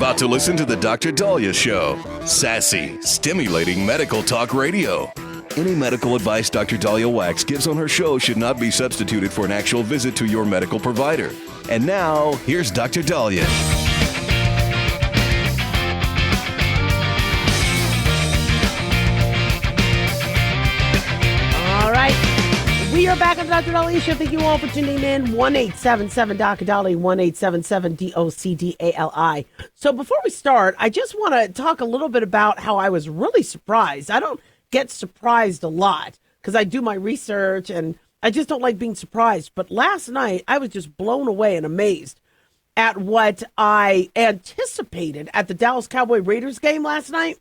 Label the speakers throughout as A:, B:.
A: about to listen to the Dr. Dahlia Show. Sassy, stimulating medical talk radio. Any medical advice Dr. Dahlia Wax gives on her show should not be substituted for an actual visit to your medical provider. And now, here's Dr. Dahlia.
B: All right. We are back on Dr. Dahlia Show. Thank you all for tuning in. 1-877-Dr. Dahlia, 1-877-DOCDALI. So before we start, I just want to talk a little bit about how I was really surprised. I don't get surprised a lot because I do my research and I just don't like being surprised. But last night, I was just blown away and amazed at what I anticipated at the Dallas Cowboy Raiders game last night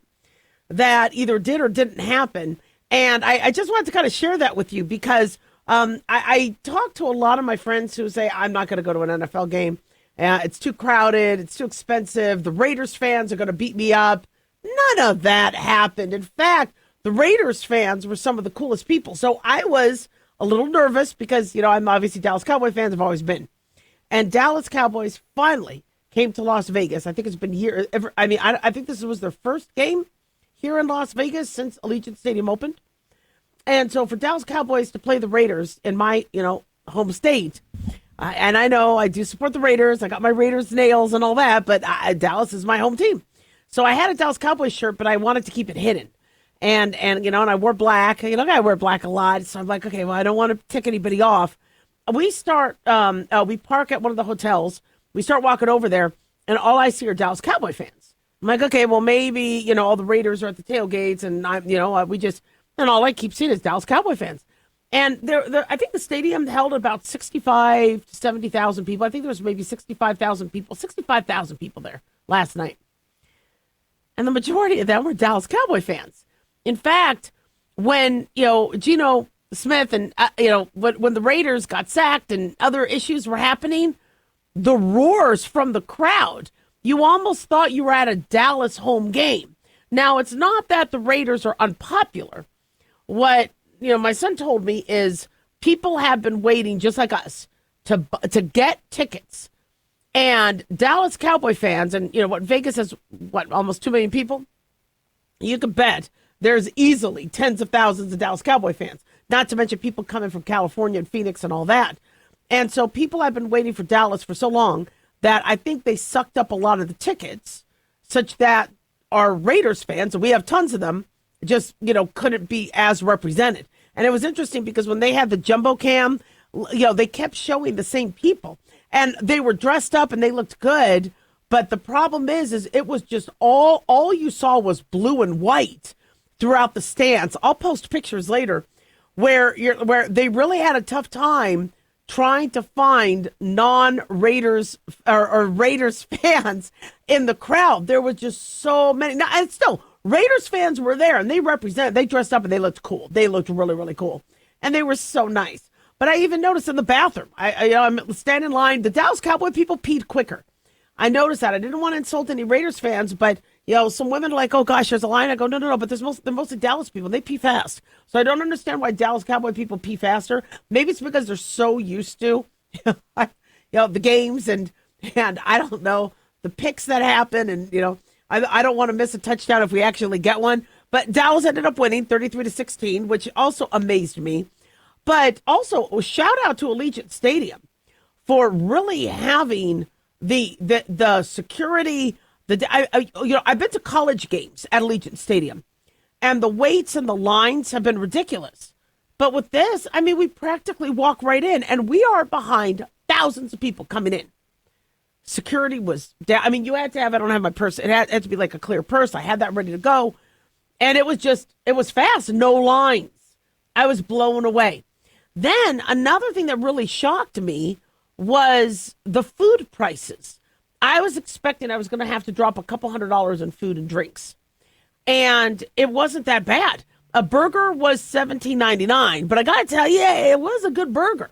B: that either did or didn't happen. And I just wanted to kind of share that with you because I talk to a lot of my friends who say, I'm not going to go to an NFL game. It's too crowded. It's too expensive. The Raiders fans are going to beat me up. None of that happened. In fact, the Raiders fans were some of the coolest people. So I was a little nervous because, I'm obviously Dallas Cowboy fans. I've always been. And Dallas Cowboys finally came to Las Vegas. I think it's been years. I think this was their first game here in Las Vegas since Allegiant Stadium opened. And so for Dallas Cowboys to play the Raiders in my, home state, and I know I do support the Raiders. I got my Raiders nails and all that, but Dallas is my home team. So I had a Dallas Cowboys shirt, but I wanted to keep it hidden. And I wore black. I wear black a lot. So I'm like, okay, well, I don't want to tick anybody off. We park at one of the hotels. We start walking over there, and all I see are Dallas Cowboy fans. I'm like, okay, well, maybe, all the Raiders are at the tailgates, and and all I keep seeing is Dallas Cowboy fans. And I think the stadium held about 65 to 70,000 people. I think there was maybe 65,000 people there last night. And the majority of them were Dallas Cowboy fans. In fact, when, Geno Smith and, when the Raiders got sacked and other issues were happening, the roars from the crowd, you almost thought you were at a Dallas home game. Now, it's not that the Raiders are unpopular. What, my son told me is people have been waiting, just like us, to get tickets. And Dallas Cowboy fans, and Vegas has, almost 2 million people? You can bet there's easily tens of thousands of Dallas Cowboy fans, not to mention people coming from California and Phoenix and all that. And so people have been waiting for Dallas for so long that I think they sucked up a lot of the tickets such that our Raiders fans, and we have tons of them, just, couldn't be as represented. And it was interesting because when they had the jumbo cam, they kept showing the same people. And they were dressed up and they looked good. But the problem is it was just all you saw was blue and white throughout the stands. I'll post pictures later where they really had a tough time trying to find non-Raiders or Raiders fans in the crowd. There was just so many. Now, and still, Raiders fans were there, and they dressed up, and they looked cool. They looked really, really cool, and they were so nice. But I even noticed in the bathroom, I'm standing in line, the Dallas Cowboy people peed quicker. I noticed that. I didn't want to insult any Raiders fans, but, some women are like, oh, gosh, there's a line. I go, no, but they're mostly Dallas people. They pee fast. So I don't understand why Dallas Cowboy people pee faster. Maybe it's because they're so used to, the games and I don't know, the picks that happen. And, I don't want to miss a touchdown if we actually get one. But Dallas ended up winning 33-16, which also amazed me. But also, shout out to Allegiant Stadium for really having the security. I've been to college games at Allegiant Stadium, and the waits and the lines have been ridiculous. But with this, we practically walk right in, and we are behind thousands of people coming in. Security was down. You had to have, I don't have my purse. It had to be like a clear purse. I had that ready to go. And it was fast. No lines. I was blown away. Then another thing that really shocked me was the food prices. I was expecting I was going to have to drop a couple $100s in food and drinks. And it wasn't that bad. A burger was $17.99, but I got to tell you, it was a good burger.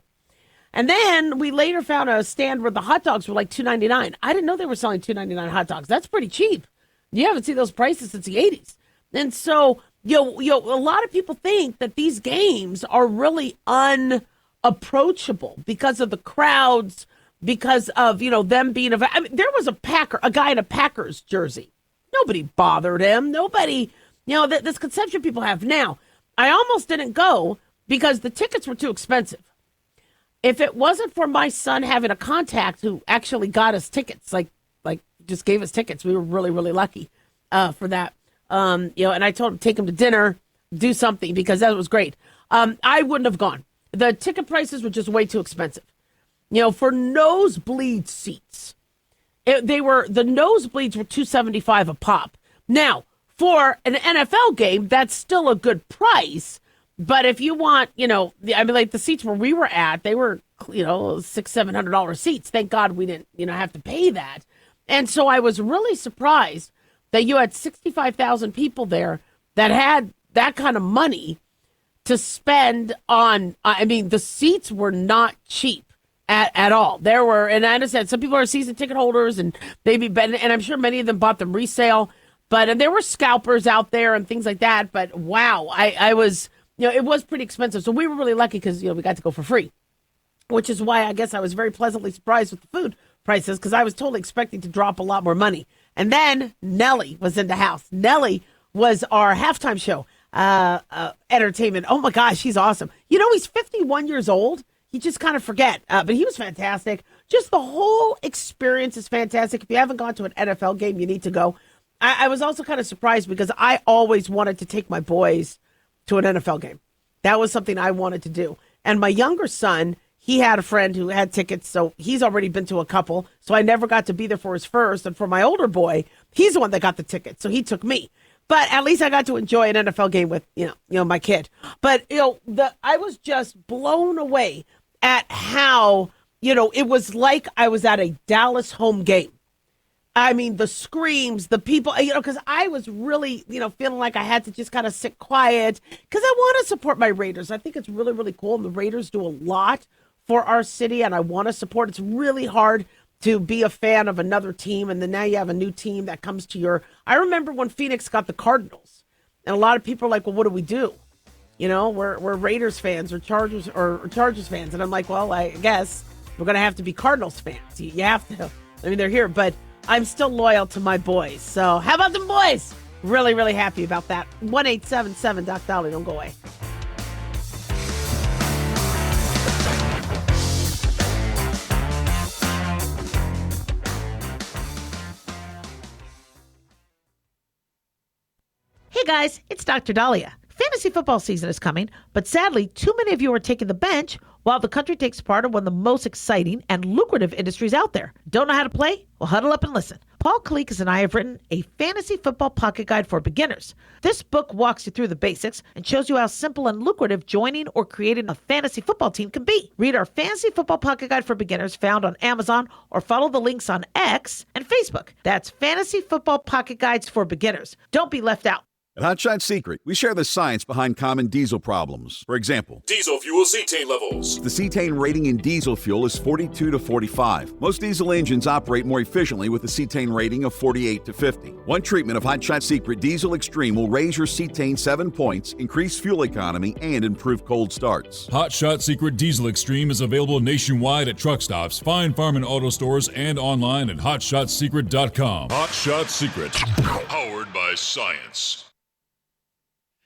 B: And then we later found a stand where the hot dogs were like $2.99. I didn't know they were selling $2.99 hot dogs. That's pretty cheap. You haven't seen those prices since the 80s. And so, a lot of people think that these games are really unapproachable because of the crowds, because of, them being I mean, there was a guy in a Packers jersey. Nobody bothered him. Nobody, this conception people have now. I almost didn't go because the tickets were too expensive. If it wasn't for my son having a contact who actually got us tickets, like just gave us tickets, we were really, really lucky for that. And I told him take him to dinner, do something because that was great. I wouldn't have gone. The ticket prices were just way too expensive. For nosebleed seats, the nosebleeds were $275 a pop. Now, for an NFL game, that's still a good price. But if you want, like the seats where we were at, they were, $600-700 seats. Thank God we didn't, have to pay that. And so I was really surprised that you had 65,000 people there that had that kind of money to spend on. I mean, the seats were not cheap at all. There were, and I understand some people are season ticket holders and and I'm sure many of them bought them resale. And there were scalpers out there and things like that. But wow, I was, it was pretty expensive. So we were really lucky because, we got to go for free, which is why I guess I was very pleasantly surprised with the food prices because I was totally expecting to drop a lot more money. And then Nellie was in the house. Nellie was our halftime show entertainment. Oh my gosh, he's awesome. He's 51 years old. You just kind of forget, but he was fantastic. Just the whole experience is fantastic. If you haven't gone to an NFL game, you need to go. I was also kind of surprised because I always wanted to take my boys to an NFL game. That was something I wanted to do. And my younger son, he had a friend who had tickets, so he's already been to a couple. So I never got to be there for his first. And for my older boy, he's the one that got the ticket, so he took me. But at least I got to enjoy an NFL game with, my kid. But, I was just blown away at how, it was like I was at a Dallas home game. I mean, the screams, the people, because I was really, feeling like I had to just kind of sit quiet because I want to support my Raiders. I think it's really, really cool. And the Raiders do a lot for our city, and I want to support. It's really hard to be a fan of another team, and then now you have a new team that comes to your. I remember when Phoenix got the Cardinals, and a lot of people are like, well, what do we do? We're Raiders fans or Chargers fans. And I'm like, well, I guess we're going to have to be Cardinals fans. You have to. I mean, they're here, but I'm still loyal to my boys. So how about them boys? Really, really happy about that. 1-877 Doc Dolly. Don't go away.
C: Hey guys, it's Dr. Dahlia. Fantasy football season is coming, but sadly, too many of you are taking the bench while the country takes part in one of the most exciting and lucrative industries out there. Don't know how to play? Well, huddle up and listen. Paul Kalikas and I have written a fantasy football pocket guide for beginners. This book walks you through the basics and shows you how simple and lucrative joining or creating a fantasy football team can be. Read our fantasy football pocket guide for beginners found on Amazon or follow the links on X and Facebook. That's Fantasy Football Pocket Guides for Beginners. Don't be left out.
D: At Hot Shot Secret, we share the science behind common diesel problems. For example,
E: diesel fuel cetane levels.
D: The cetane rating in diesel fuel is 42 to 45. Most diesel engines operate more efficiently with a cetane rating of 48 to 50. One treatment of Hot Shot Secret Diesel Extreme will raise your cetane 7 points, increase fuel economy, and improve cold starts.
E: Hot Shot Secret Diesel Extreme is available nationwide at truck stops, fine farm and auto stores, and online at hotshotsecret.com. Hot Shot Secret, powered by science.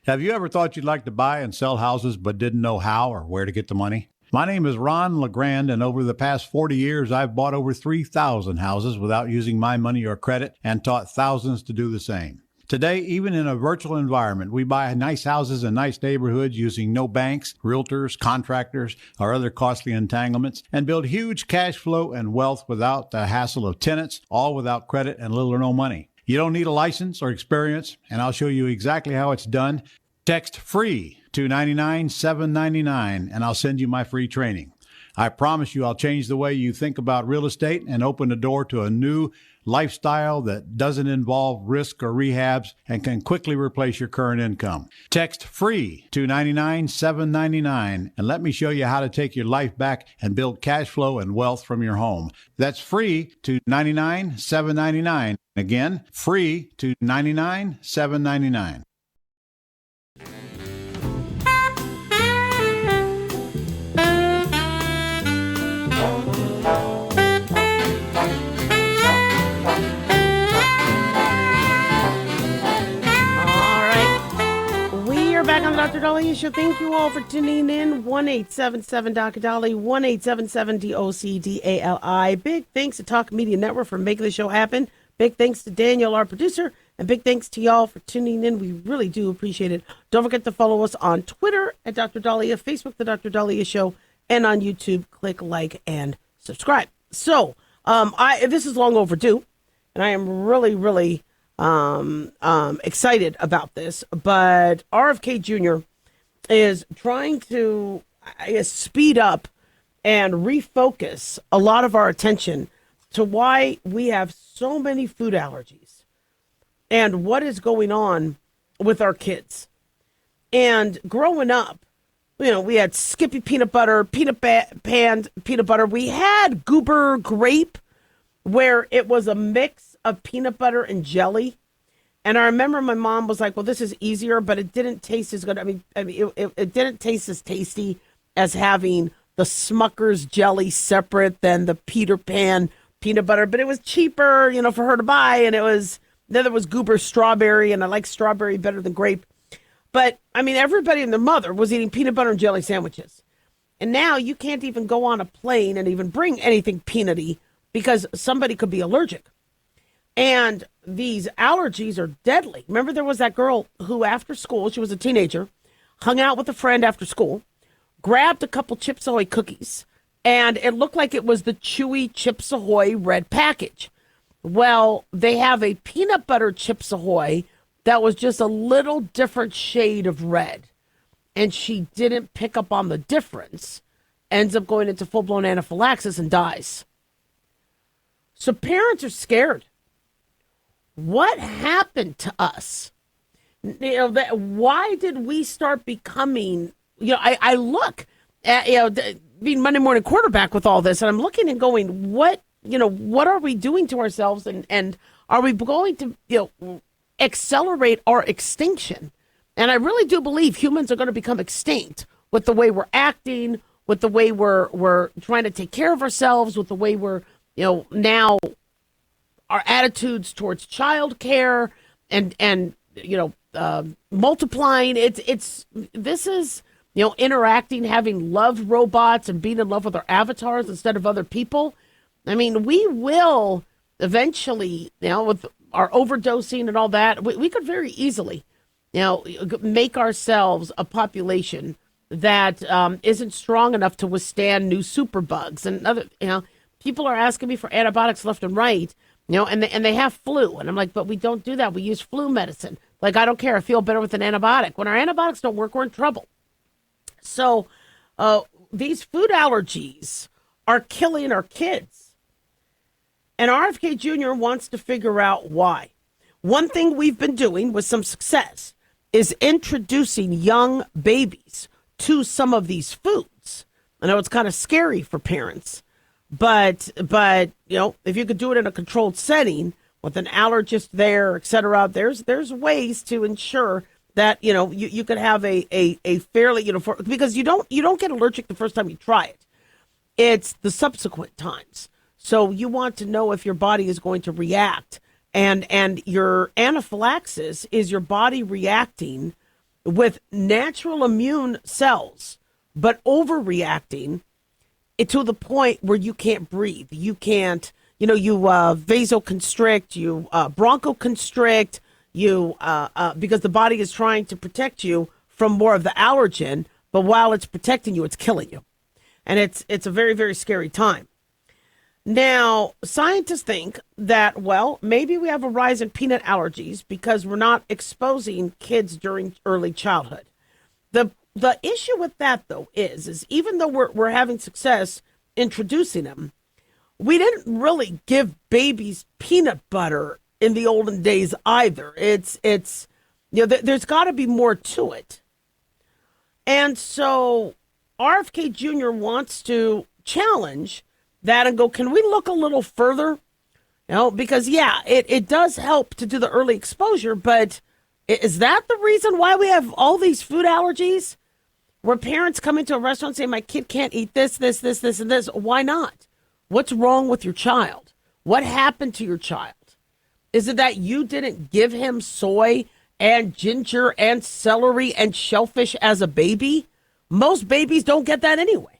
F: Have you ever thought you'd like to buy and sell houses but didn't know how or where to get the money? My name is Ron LeGrand, and over the past 40 years, I've bought over 3,000 houses without using my money or credit and taught thousands to do the same. Today, even in a virtual environment, we buy nice houses in nice neighborhoods using no banks, realtors, contractors, or other costly entanglements, and build huge cash flow and wealth without the hassle of tenants, all without credit and little or no money. You don't need a license or experience, and I'll show you exactly how it's done. Text FREE to 99799, and I'll send you my free training. I promise you I'll change the way you think about real estate and open the door to a new lifestyle that doesn't involve risk or rehabs and can quickly replace your current income. Text FREE to 99799, and let me show you how to take your life back and build cash flow and wealth from your home. That's FREE to 99799. Again, FREE to 99799.
B: the Dr. Dahlia Show. Thank you all for tuning in. 1-877-Dr. Dolly, 1-877-DOCDALI. Big thanks to Talk Media Network for making the show happen. Big thanks to Daniel, our producer, and big thanks to y'all for tuning in. We really do appreciate it. Don't forget to follow us on Twitter at Dr. Dahlia, Facebook, The Dr. Dahlia Show, and on YouTube. Click like and subscribe. So, this is long overdue, and I am really excited about this, but RFK Jr. is trying to, I guess, speed up and refocus a lot of our attention to why we have so many food allergies and what is going on with our kids. And growing up, you know, we had Skippy peanut butter, peanut butter. We had Goober grape, where it was a mix of peanut butter and jelly. And I remember my mom was like, well, this is easier, but it didn't taste as good. I mean, it didn't taste as tasty as having the Smucker's jelly separate than the Peter Pan peanut butter, but it was cheaper, you know, for her to buy. And then there was Goober strawberry, and I like strawberry better than grape. But I mean, everybody and their mother was eating peanut butter and jelly sandwiches. And now you can't even go on a plane and even bring anything peanutty because somebody could be allergic. And these allergies are deadly. Remember, there was that girl who, after school, she was a teenager, hung out with a friend after school, grabbed a couple Chips Ahoy cookies, and it looked like it was the chewy Chips Ahoy red package. Well, they have a peanut butter Chips Ahoy that was just a little different shade of red. And she didn't pick up on the difference, ends up going into full-blown anaphylaxis and dies. So parents are scared. What happened to us? You know, why did we start becoming, you know, I look at, you know, being Monday morning quarterback with all this, and I'm looking and going, what are we doing to ourselves? And are we going to, you know, accelerate our extinction? And I really do believe humans are going to become extinct with the way we're acting, with the way we're trying to take care of ourselves, with the way we're, you know, now our attitudes towards child care and you know, multiplying. This is, you know, interacting, having love robots and being in love with our avatars instead of other people. I mean, we will eventually, you know, with our overdosing and all that, we could very easily, you know, make ourselves a population that isn't strong enough to withstand new superbugs and other, you know. People are asking me for antibiotics left and right, you know, and they have flu. And I'm like, but we don't do that. We use flu medicine. Like, I don't care. I feel better with an antibiotic. When our antibiotics don't work, we're in trouble. So these food allergies are killing our kids. And RFK Jr. wants to figure out why. One thing we've been doing with some success is introducing young babies to some of these foods. I know it's kind of scary for parents. But you know, if you could do it in a controlled setting with an allergist there, et cetera, there's ways to ensure that, you know, you could have a fairly, you know, because you don't get allergic the first time you try it. It's the subsequent times. So you want to know if your body is going to react, and your anaphylaxis is your body reacting with natural immune cells, but overreacting to the point where you can't breathe. You can't, you know, you vasoconstrict, you bronchoconstrict, you because the body is trying to protect you from more of the allergen, but while it's protecting you, it's killing you. And it's a very, very scary time. Now, scientists think that, well, maybe we have a rise in peanut allergies because we're not exposing kids during early childhood. The issue with that, though, is even though we're having success introducing them, we didn't really give babies peanut butter in the olden days either. It's you know, there's got to be more to it. And so RFK Jr. wants to challenge that and go, can we look a little further? You know, because, yeah, it does help to do the early exposure, but is that the reason why we have all these food allergies? Where parents come into a restaurant and say, my kid can't eat this, and this. Why not? What's wrong with your child? What happened to your child? Is it that you didn't give him soy and ginger and celery and shellfish as a baby. Most babies don't get that anyway.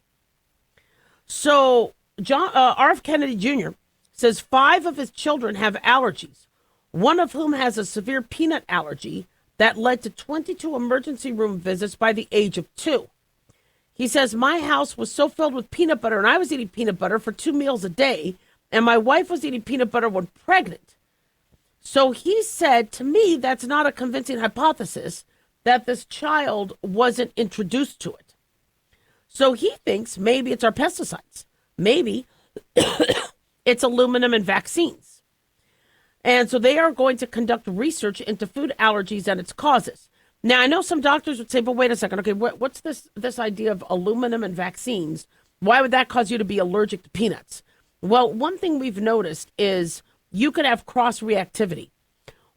B: So R.F. Kennedy Jr. says 5 of his children have allergies, one of whom has a severe peanut allergy that led to 22 emergency room visits by the age of 2. He says, my house was so filled with peanut butter, and I was eating peanut butter for 2 meals a day, and my wife was eating peanut butter when pregnant. So he said, to me, that's not a convincing hypothesis that this child wasn't introduced to it. So he thinks maybe it's our pesticides. Maybe it's aluminum and vaccines. And so they are going to conduct research into food allergies and its causes. Now, I know some doctors would say, but wait a second. Okay, what's this idea of aluminum and vaccines? Why would that cause you to be allergic to peanuts? Well, one thing we've noticed is you could have cross-reactivity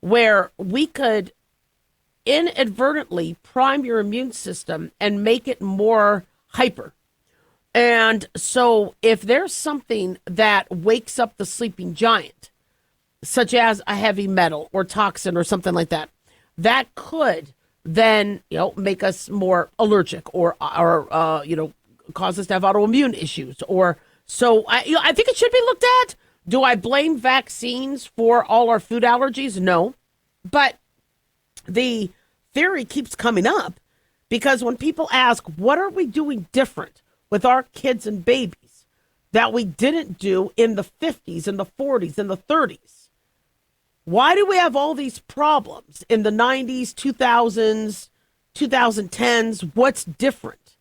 B: where we could inadvertently prime your immune system and make it more hyper. And so if there's something that wakes up the sleeping giant, such as a heavy metal or toxin or something like that, that could then, make us more allergic or cause us to have autoimmune issues. Or so I think it should be looked at. Do I blame vaccines for all our food allergies? No. But the theory keeps coming up because when people ask, what are we doing different with our kids and babies that we didn't do in the 50s and the 40s and the 30s? Why do we have all these problems in the 90s, 2000s, 2010s? What's different?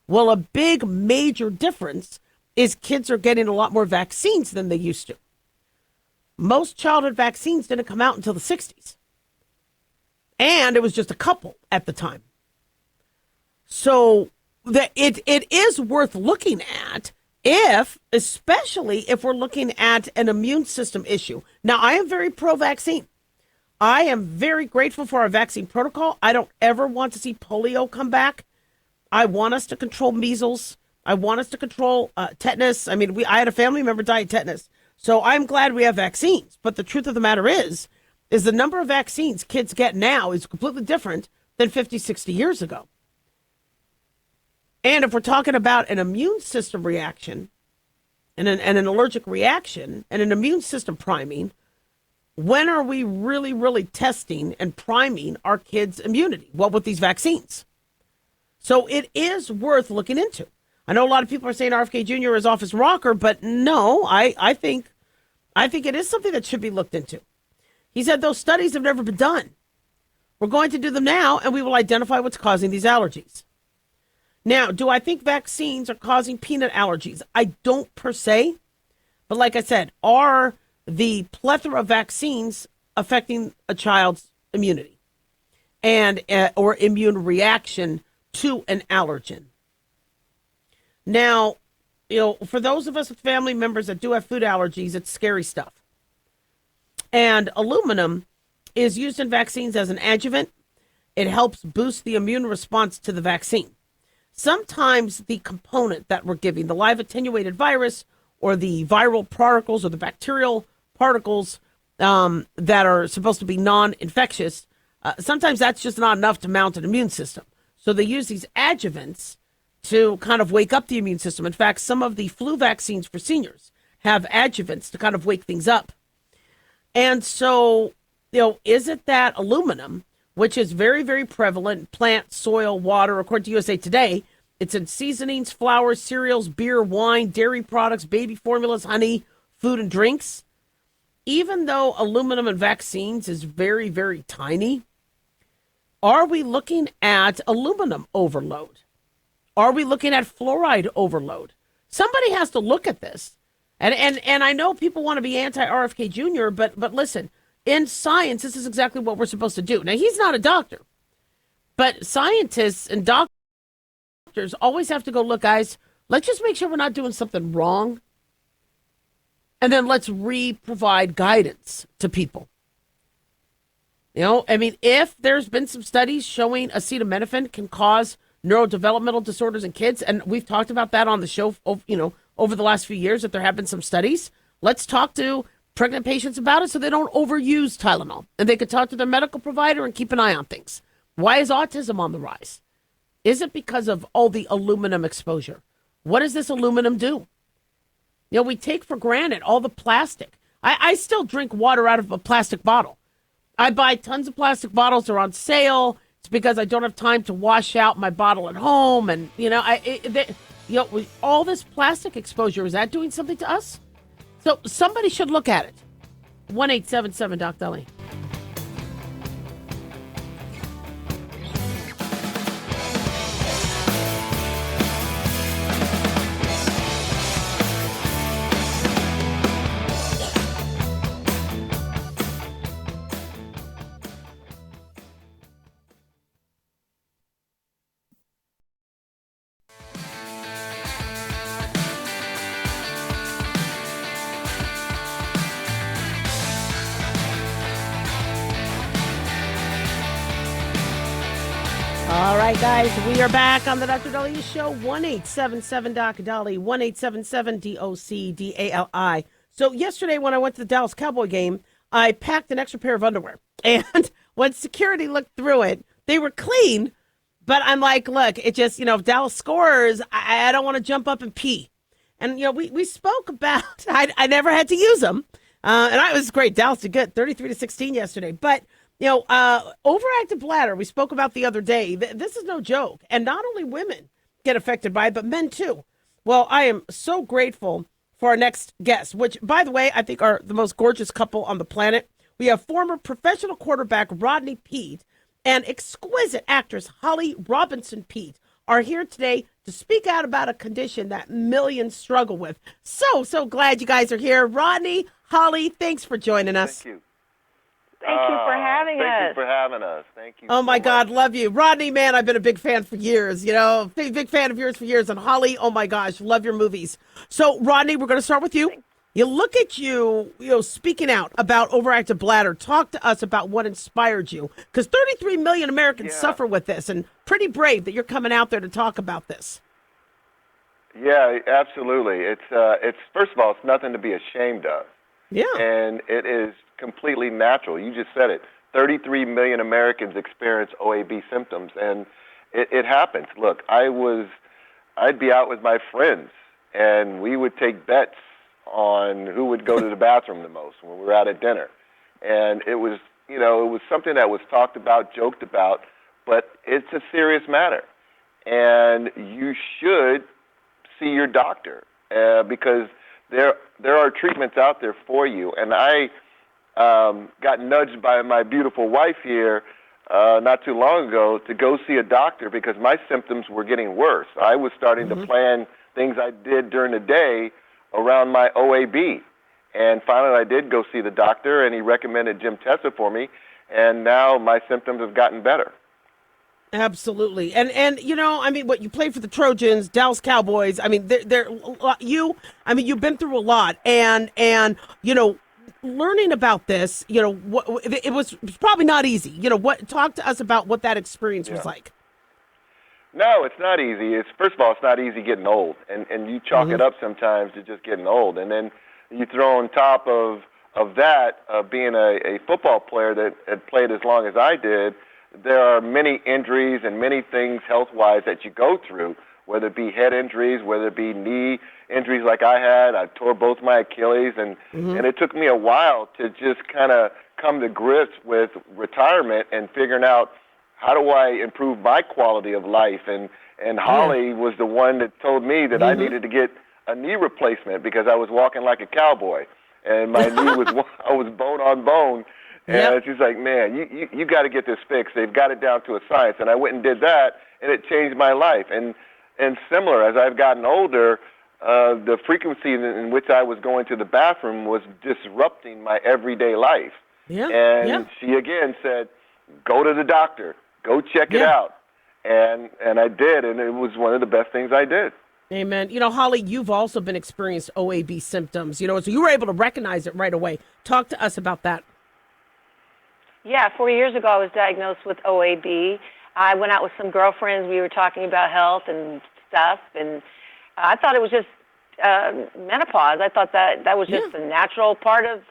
B: Well, a big major difference is kids are getting a lot more vaccines than they used to. Most childhood vaccines didn't come out until the 60s. And it was just a couple at the time. So it is worth looking at especially if we're looking at an immune system issue. Now, I am very pro-vaccine. I am very grateful for our vaccine protocol. I don't ever want to see polio come back. I want us to control measles. I want us to control tetanus. I mean, I had a family member die of tetanus. So I'm glad we have vaccines. But the truth of the matter is the number of vaccines kids get now is completely different than 50, 60 years ago. And if we're talking about an immune system reaction and an allergic reaction and an immune system priming, when are we really, really testing and priming our kids' immunity? Well, with these vaccines. So it is worth looking into. I know a lot of people are saying RFK Jr. is off his rocker, but no, I think it is something that should be looked into. He said those studies have never been done. We're going to do them now, and we will identify what's causing these allergies. Now, do I think vaccines are causing peanut allergies? I don't per se. But like I said, are the plethora of vaccines affecting a child's immunity and or immune reaction to an allergen? Now, for those of us with family members that do have food allergies, it's scary stuff. And aluminum is used in vaccines as an adjuvant. It helps boost the immune response to the vaccine. Sometimes the component that we're giving, the live attenuated virus or the viral particles or the bacterial particles that are supposed to be non-infectious, sometimes that's just not enough to mount an immune system. So they use these adjuvants to kind of wake up the immune system. In fact, some of the flu vaccines for seniors have adjuvants to kind of wake things up. And so, is it that aluminum, which is very, very prevalent in plant, soil, water, according to USA Today, it's in seasonings, flours, cereals, beer, wine, dairy products, baby formulas, honey, food and drinks. Even though aluminum in vaccines is very, very tiny, are we looking at aluminum overload? Are we looking at fluoride overload? Somebody has to look at this. And I know people want to be anti-RFK Jr., but listen, in science, this is exactly what we're supposed to do. Now, he's not a doctor, but scientists and doctors always have to go, look, guys, let's just make sure we're not doing something wrong. And then let's provide guidance to people. If there's been some studies showing acetaminophen can cause neurodevelopmental disorders in kids, and we've talked about that on the show, over the last few years, that there have been some studies. Let's talk to pregnant patients about it so they don't overuse Tylenol. And they could talk to their medical provider and keep an eye on things. Why is autism on the rise? Is it because of all the aluminum exposure? What does this aluminum do? We take for granted all the plastic. I still drink water out of a plastic bottle. I buy tons of plastic bottles. They're on sale. It's because I don't have time to wash out my bottle at home. And, all this plastic exposure, is that doing something to us? So somebody should look at it. 1-877-DOC-DOLLY. All right, guys, we are back on the Dr. Dahlia Show. 1-877-DOC-DOLLY, 1-877-DOC-DALI. So yesterday when I went to the Dallas Cowboy game, I packed an extra pair of underwear. And when security looked through it, they were clean. But I'm like, look, it just, if Dallas scores, I don't want to jump up and pee. And, we spoke about, I never had to use them. And it was great. Dallas did good, 33-16 yesterday. But overactive bladder, we spoke about the other day. This is no joke. And not only women get affected by it, but men too. Well, I am so grateful for our next guest, which, by the way, I think are the most gorgeous couple on the planet. We have former professional quarterback Rodney Peete and exquisite actress Holly Robinson Peete are here today to speak out about a condition that millions struggle with. So glad you guys are here. Rodney, Holly, thanks for joining us.
G: Thank you.
H: Thank you for having us.
G: Thank you for having us. Thank you.
B: Oh, my God, love you. Rodney, man, I've been a big fan for years, big fan of yours for years. And Holly, oh, my gosh, love your movies. So, Rodney, we're going to start with you. You look at you, speaking out about overactive bladder. Talk to us about what inspired you. Because 33 million Americans suffer with this, and pretty brave that you're coming out there to talk about this.
G: Yeah, absolutely. It's first of all, it's nothing to be ashamed of.
B: Yeah.
G: And it is completely natural. You just said it. 33 million Americans experience OAB symptoms, and it happens. Look, I'd be out with my friends, and we would take bets on who would go to the bathroom the most when we were out at dinner. And it was something that was talked about, joked about, but it's a serious matter. And you should see your doctor because there are treatments out there for you. And I got nudged by my beautiful wife here not too long ago to go see a doctor because my symptoms were getting worse. I was starting to plan things I did during the day around my OAB. And finally I did go see the doctor, and he recommended Jim Tessa for me, and now my symptoms have gotten better.
B: Absolutely. And you played for the Trojans, Dallas Cowboys. I mean, you've been through a lot, and learning about this, it was probably not easy. Talk to us about what that experience was like.
G: No, it's not easy. First of all, it's not easy getting old, and you chalk it up sometimes to just getting old, and then you throw on top of that being a football player that had played as long as I did. There are many injuries and many things health-wise that you go through, whether it be head injuries, whether it be knee injuries like I had. I tore both my Achilles, and it took me a while to just kind of come to grips with retirement and figuring out how do I improve my quality of life. And Holly was the one that told me that I needed to get a knee replacement because I was walking like a cowboy, and my knee I was bone on bone. And she's like, man, you got to get this fixed. They've got it down to a science. And I went and did that, and it changed my life. And similar, as I've gotten older, the frequency in which I was going to the bathroom was disrupting my everyday life. She again said, go to the doctor, go check it out. And I did, and it was one of the best things I did.
B: Amen. Holly, you've also been experienced OAB symptoms, so you were able to recognize it right away. Talk to us about that.
H: Yeah, 4 years ago I was diagnosed with OAB. I went out with some girlfriends. We were talking about health and stuff, and I thought it was just menopause. I thought that was just the natural part of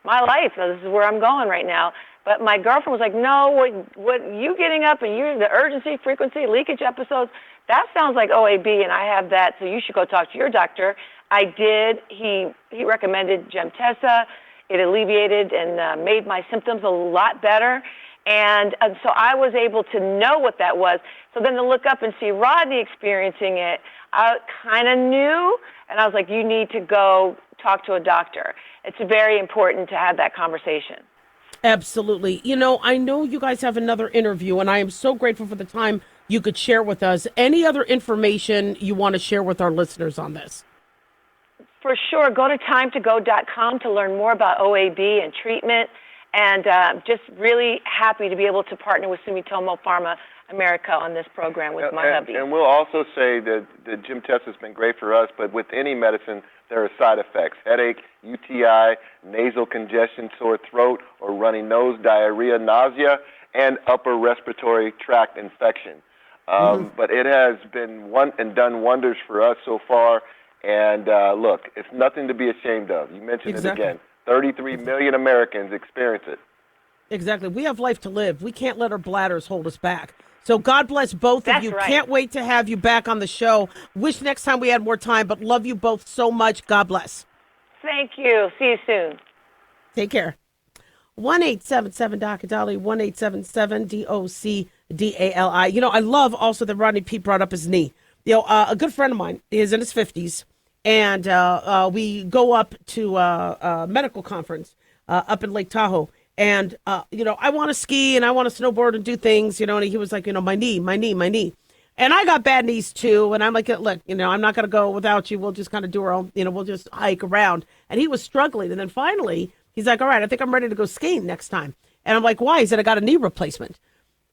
H: my life. This is where I'm going right now. But my girlfriend was like, no, what you getting up and the urgency, frequency, leakage episodes, that sounds like OAB, and I have that, so you should go talk to your doctor. I did. He recommended Gemtesa. It alleviated and made my symptoms a lot better. And so I was able to know what that was. So then to look up and see Rodney experiencing it, I kind of knew, and I was like, you need to go talk to a doctor. It's very important to have that conversation.
B: Absolutely. I know you guys have another interview, and I am so grateful for the time you could share with us. Any other information you want to share with our listeners on this?
H: For sure. Go to timetogo.com to learn more about OAB and treatment, and just really happy to be able to partner with Sumitomo Pharma America on this program with my hubby.
G: And we'll also say that the Gemtesa has been great for us, but with any medicine, there are side effects: headache, UTI, nasal congestion, sore throat, or runny nose, diarrhea, nausea, and upper respiratory tract infection. But it has been done wonders for us so far. And look, it's nothing to be ashamed of. You mentioned it again. 33 million Americans experience it.
B: Exactly. We have life to live. We can't let our bladders hold us back. So God bless both of you.
H: Right.
B: Can't wait to have you back on the show. Wish next time we had more time, but love you both so much. God bless.
H: Thank you. See you soon.
B: Take care. 1-877 Dolly, 1-877-DOCDALI. I love also that Rodney Pete brought up his knee. A good friend of mine is in his 50s, and we go up to a medical conference up in Lake Tahoe. And, I want to ski and I want to snowboard and do things, and he was like, my knee. And I got bad knees too. And I'm like, look, I'm not going to go without you. We'll just kind of do our own, we'll just hike around. And he was struggling. And then finally, he's like, all right, I think I'm ready to go skiing next time. And I'm like, why? He said, I got a knee replacement.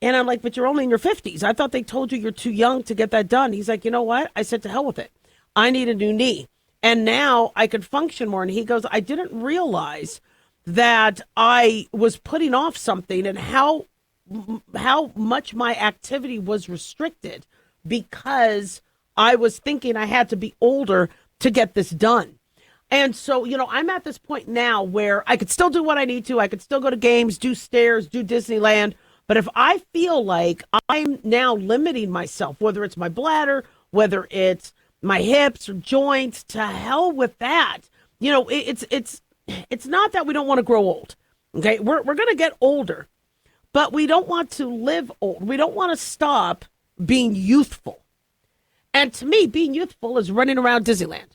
B: And I'm like, but you're only in your 50s. I thought they told you you're too young to get that done. He's like, you know what? I said, to hell with it. I need a new knee. And now I could function more. And he goes, I didn't realize that I was putting off something and how much my activity was restricted because I was thinking I had to be older to get this done. And so, I'm at this point now where I could still do what I need to. I could still go to games, do stairs, do Disneyland. But if I feel like I'm now limiting myself, whether it's my bladder, whether it's my hips or joints, to hell with that. It's not that we don't want to grow old. Okay, we're going to get older, but we don't want to live old. We don't want to stop being youthful. And to me, being youthful is running around Disneyland.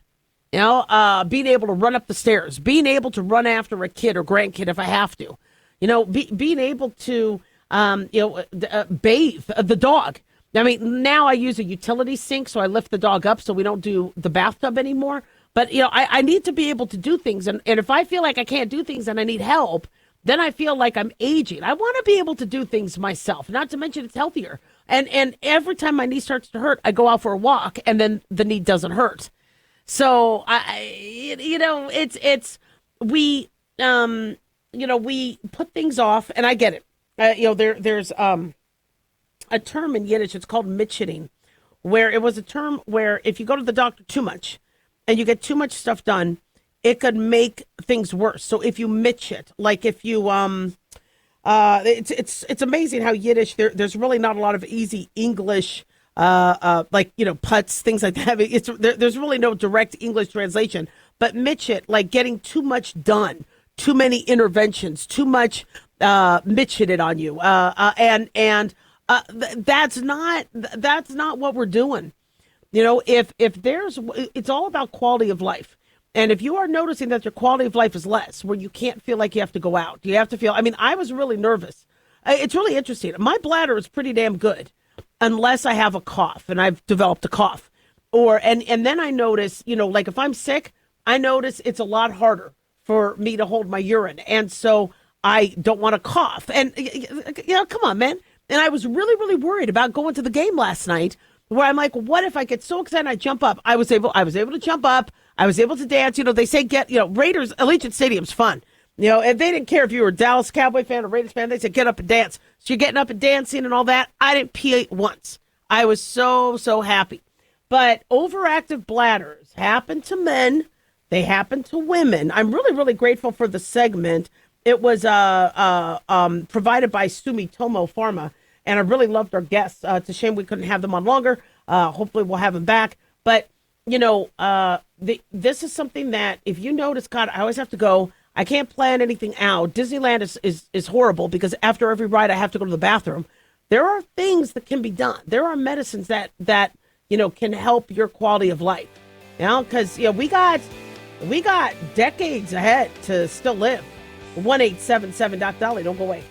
B: Being able to run up the stairs, being able to run after a kid or grandkid if I have to. Being able to bathe the dog. I mean, now I use a utility sink, so I lift the dog up so we don't do the bathtub anymore. But, I need to be able to do things. And if I feel like I can't do things and I need help, then I feel like I'm aging. I want to be able to do things myself, not to mention it's healthier. And every time my knee starts to hurt, I go out for a walk and then the knee doesn't hurt. So, we put things off, and I get it. There's a term in Yiddish, it's called mitchitting, where it was a term where if you go to the doctor too much and you get too much stuff done, it could make things worse. So if you mitch it, like if you, it's amazing how Yiddish, there's really not a lot of easy English, putts, things like that. There's really no direct English translation, but mitch it, like getting too much done, too many interventions, too much mitching it on you. That's not what we're doing. It's all about quality of life. And if you are noticing that your quality of life is less, where you can't feel like you have to go out, you have to feel, I was really nervous. It's really interesting. My bladder is pretty damn good unless I have a cough, and I've developed a cough. And then I notice, like if I'm sick, I notice it's a lot harder for me to hold my urine. And so I don't want to cough. And, come on, man. And I was really, really worried about going to the game last night, where I'm like, what if I get so excited I jump up? I was able to jump up. I was able to dance. They say Raiders, Allegiant Stadium's fun. And they didn't care if you were a Dallas Cowboy fan or Raiders fan. They said, get up and dance. So you're getting up and dancing and all that. I didn't pee once. I was so, so happy. But overactive bladders happen to men. They happen to women. I'm really, really grateful for the segment. It was provided by Sumitomo Pharma, and I really loved our guests. It's a shame we couldn't have them on longer. Hopefully we'll have them back. But, this is something that if you notice, God, I always have to go. I can't plan anything out. Disneyland is horrible because after every ride I have to go to the bathroom. There are things that can be done. There are medicines that can help your quality of life. Because we got decades ahead to still live. 1-877 Doc Dolly. Don't go away.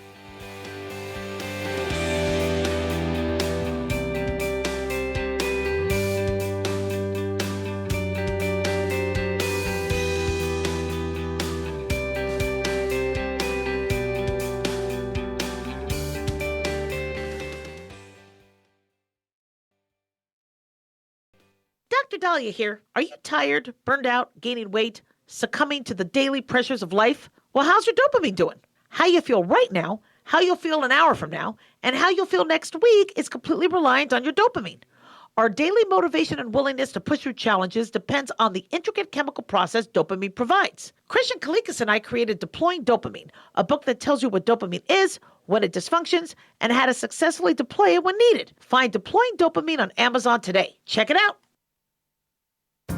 C: Dr. Dahlia here. Are you tired, burned out, gaining weight, succumbing to the daily pressures of life? Well, how's your dopamine doing? How you feel right now, how you'll feel an hour from now, and how you'll feel next week is completely reliant on your dopamine. Our daily motivation and willingness to push through challenges depends on the intricate chemical process dopamine provides. Christian Kalikas and I created Deploying Dopamine, a book that tells you what dopamine is, when it dysfunctions, and how to successfully deploy it when needed. Find Deploying Dopamine on Amazon today. Check it out.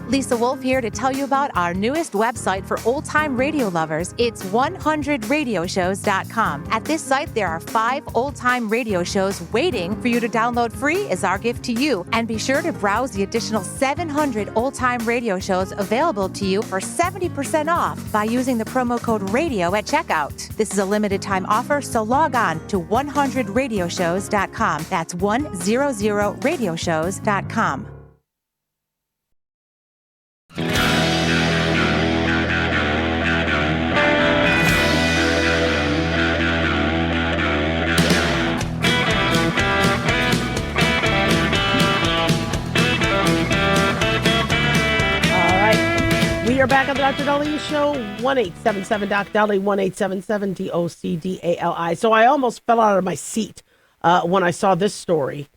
I: Lisa Wolf here to tell you about our newest website for old-time radio lovers. It's 100radioshows.com. At this site, there are 5 old-time radio shows waiting for you to download free as our gift to you. And be sure to browse the additional 700 old-time radio shows available to you for 70% off by using the promo code RADIO at checkout. This is a limited-time offer, so log on to 100radioshows.com. That's 100radioshows.com.
B: We are back on the Dr. Dolly Show, 1-877 Doc Dolly, 1-877 DOCDALI. So I almost fell out of my seat when I saw this story.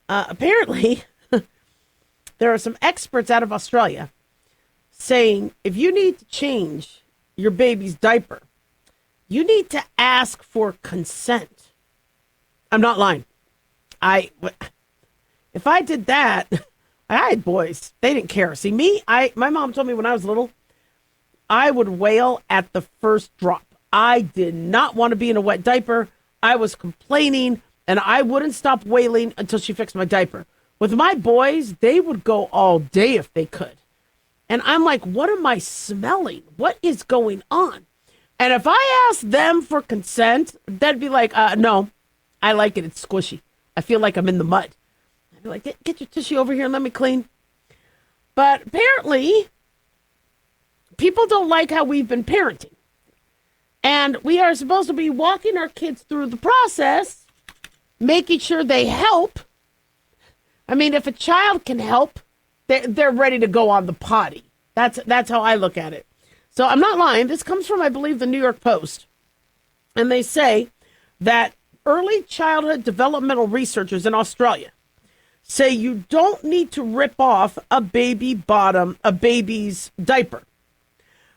B: Apparently, there are some experts out of Australia saying if you need to change your baby's diaper, you need to ask for consent. I'm not lying. If I did that, I had boys. They didn't care. See, my mom told me when I was little, I would wail at the first drop. I did not want to be in a wet diaper. I was complaining, and I wouldn't stop wailing until she fixed my diaper. With my boys, they would go all day if they could. And I'm like, what am I smelling? What is going on? And if I asked them for consent, they'd be like, no, I like it. It's squishy. I feel like I'm in the mud. I'd be like, get your tissue over here and let me clean. But apparently, people don't like how we've been parenting. And we are supposed to be walking our kids through the process, making sure they help. I mean, if a child can help, they're ready to go on the potty. That's how I look at it. So I'm not lying. This comes from, I believe, the New York Post. And they say that early childhood developmental researchers in Australia say you don't need to rip off a baby's diaper.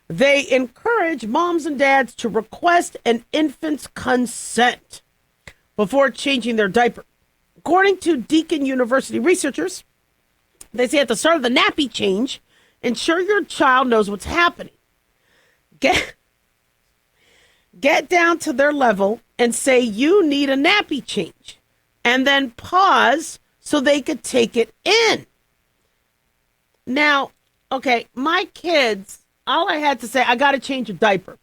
B: They encourage moms and dads to request an infant's consent before changing their diaper. According to Deakin University researchers, they say at the start of the nappy change, ensure your child knows what's happening. Get down to their level and say you need a nappy change, and then pause so they could take it in. Now, okay, my kids, all I had to say, I got to change a diaper.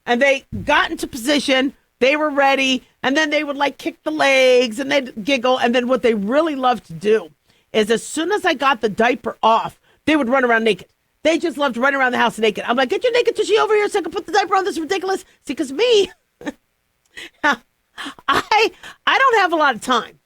B: And they got into position, they were ready, and then they would like kick the legs and they'd giggle. And then what they really loved to do is as soon as I got the diaper off, they would run around naked. They just loved running around the house naked. I'm like, get your naked tushy over here so I can put the diaper on. This is ridiculous. See, because me, I don't have a lot of time.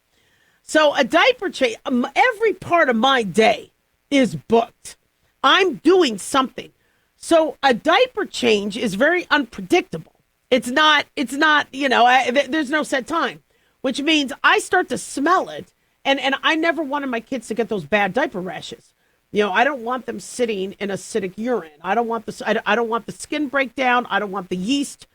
B: So a diaper change, every part of my day is booked. I'm doing something. So a diaper change is very unpredictable. It's not, there's no set time, which means I start to smell it. And I never wanted my kids to get those bad diaper rashes. I don't want them sitting in acidic urine. I don't want I don't want the skin breakdown. I don't want the yeast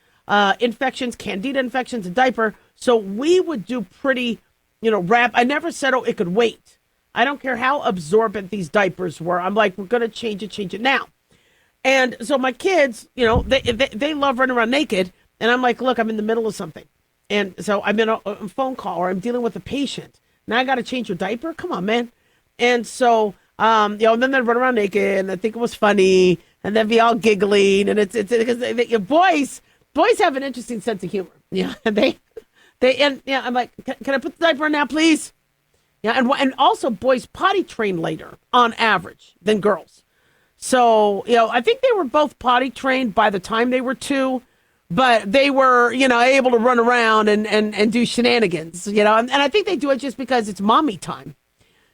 B: infections, candida infections, a diaper. So we would do pretty, I never said, oh, it could wait. I don't care how absorbent these diapers were. I'm like, we're going to change it now. And so my kids, they love running around naked. And I'm like, look, I'm in the middle of something. And so I'm in a phone call or I'm dealing with a patient. Now I got to change your diaper? Come on, man. And so, and then they'd run around naked and I think it was funny and then be all giggling. And it's because boys have an interesting sense of humor. Yeah. And I'm like, can I put the diaper on now, please? Yeah. And also boys potty train later on average than girls. So, I think they were both potty trained by the time they were 2, but they were, able to run around and do shenanigans, and I think they do it just because it's mommy time,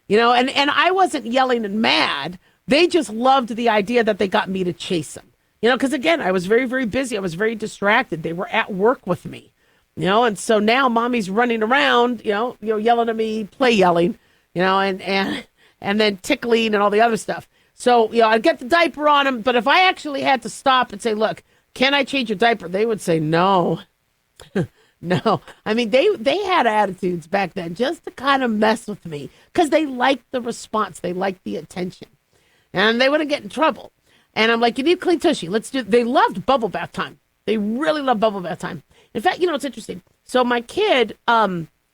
B: and I wasn't yelling and mad. They just loved the idea that they got me to chase them, because again, I was very, very busy. I was very distracted. They were at work with me, and so now mommy's running around, yelling at me, play yelling, and then tickling and all the other stuff. So, I'd get the diaper on them, but if I actually had to stop and say, look, can I change your diaper? They would say no. No. I mean, they had attitudes back then just to kind of mess with me because they liked the response. They liked the attention. And they wouldn't get in trouble. And I'm like, you need clean tushy. They loved bubble bath time. They really loved bubble bath time. In fact, it's interesting. So my kid,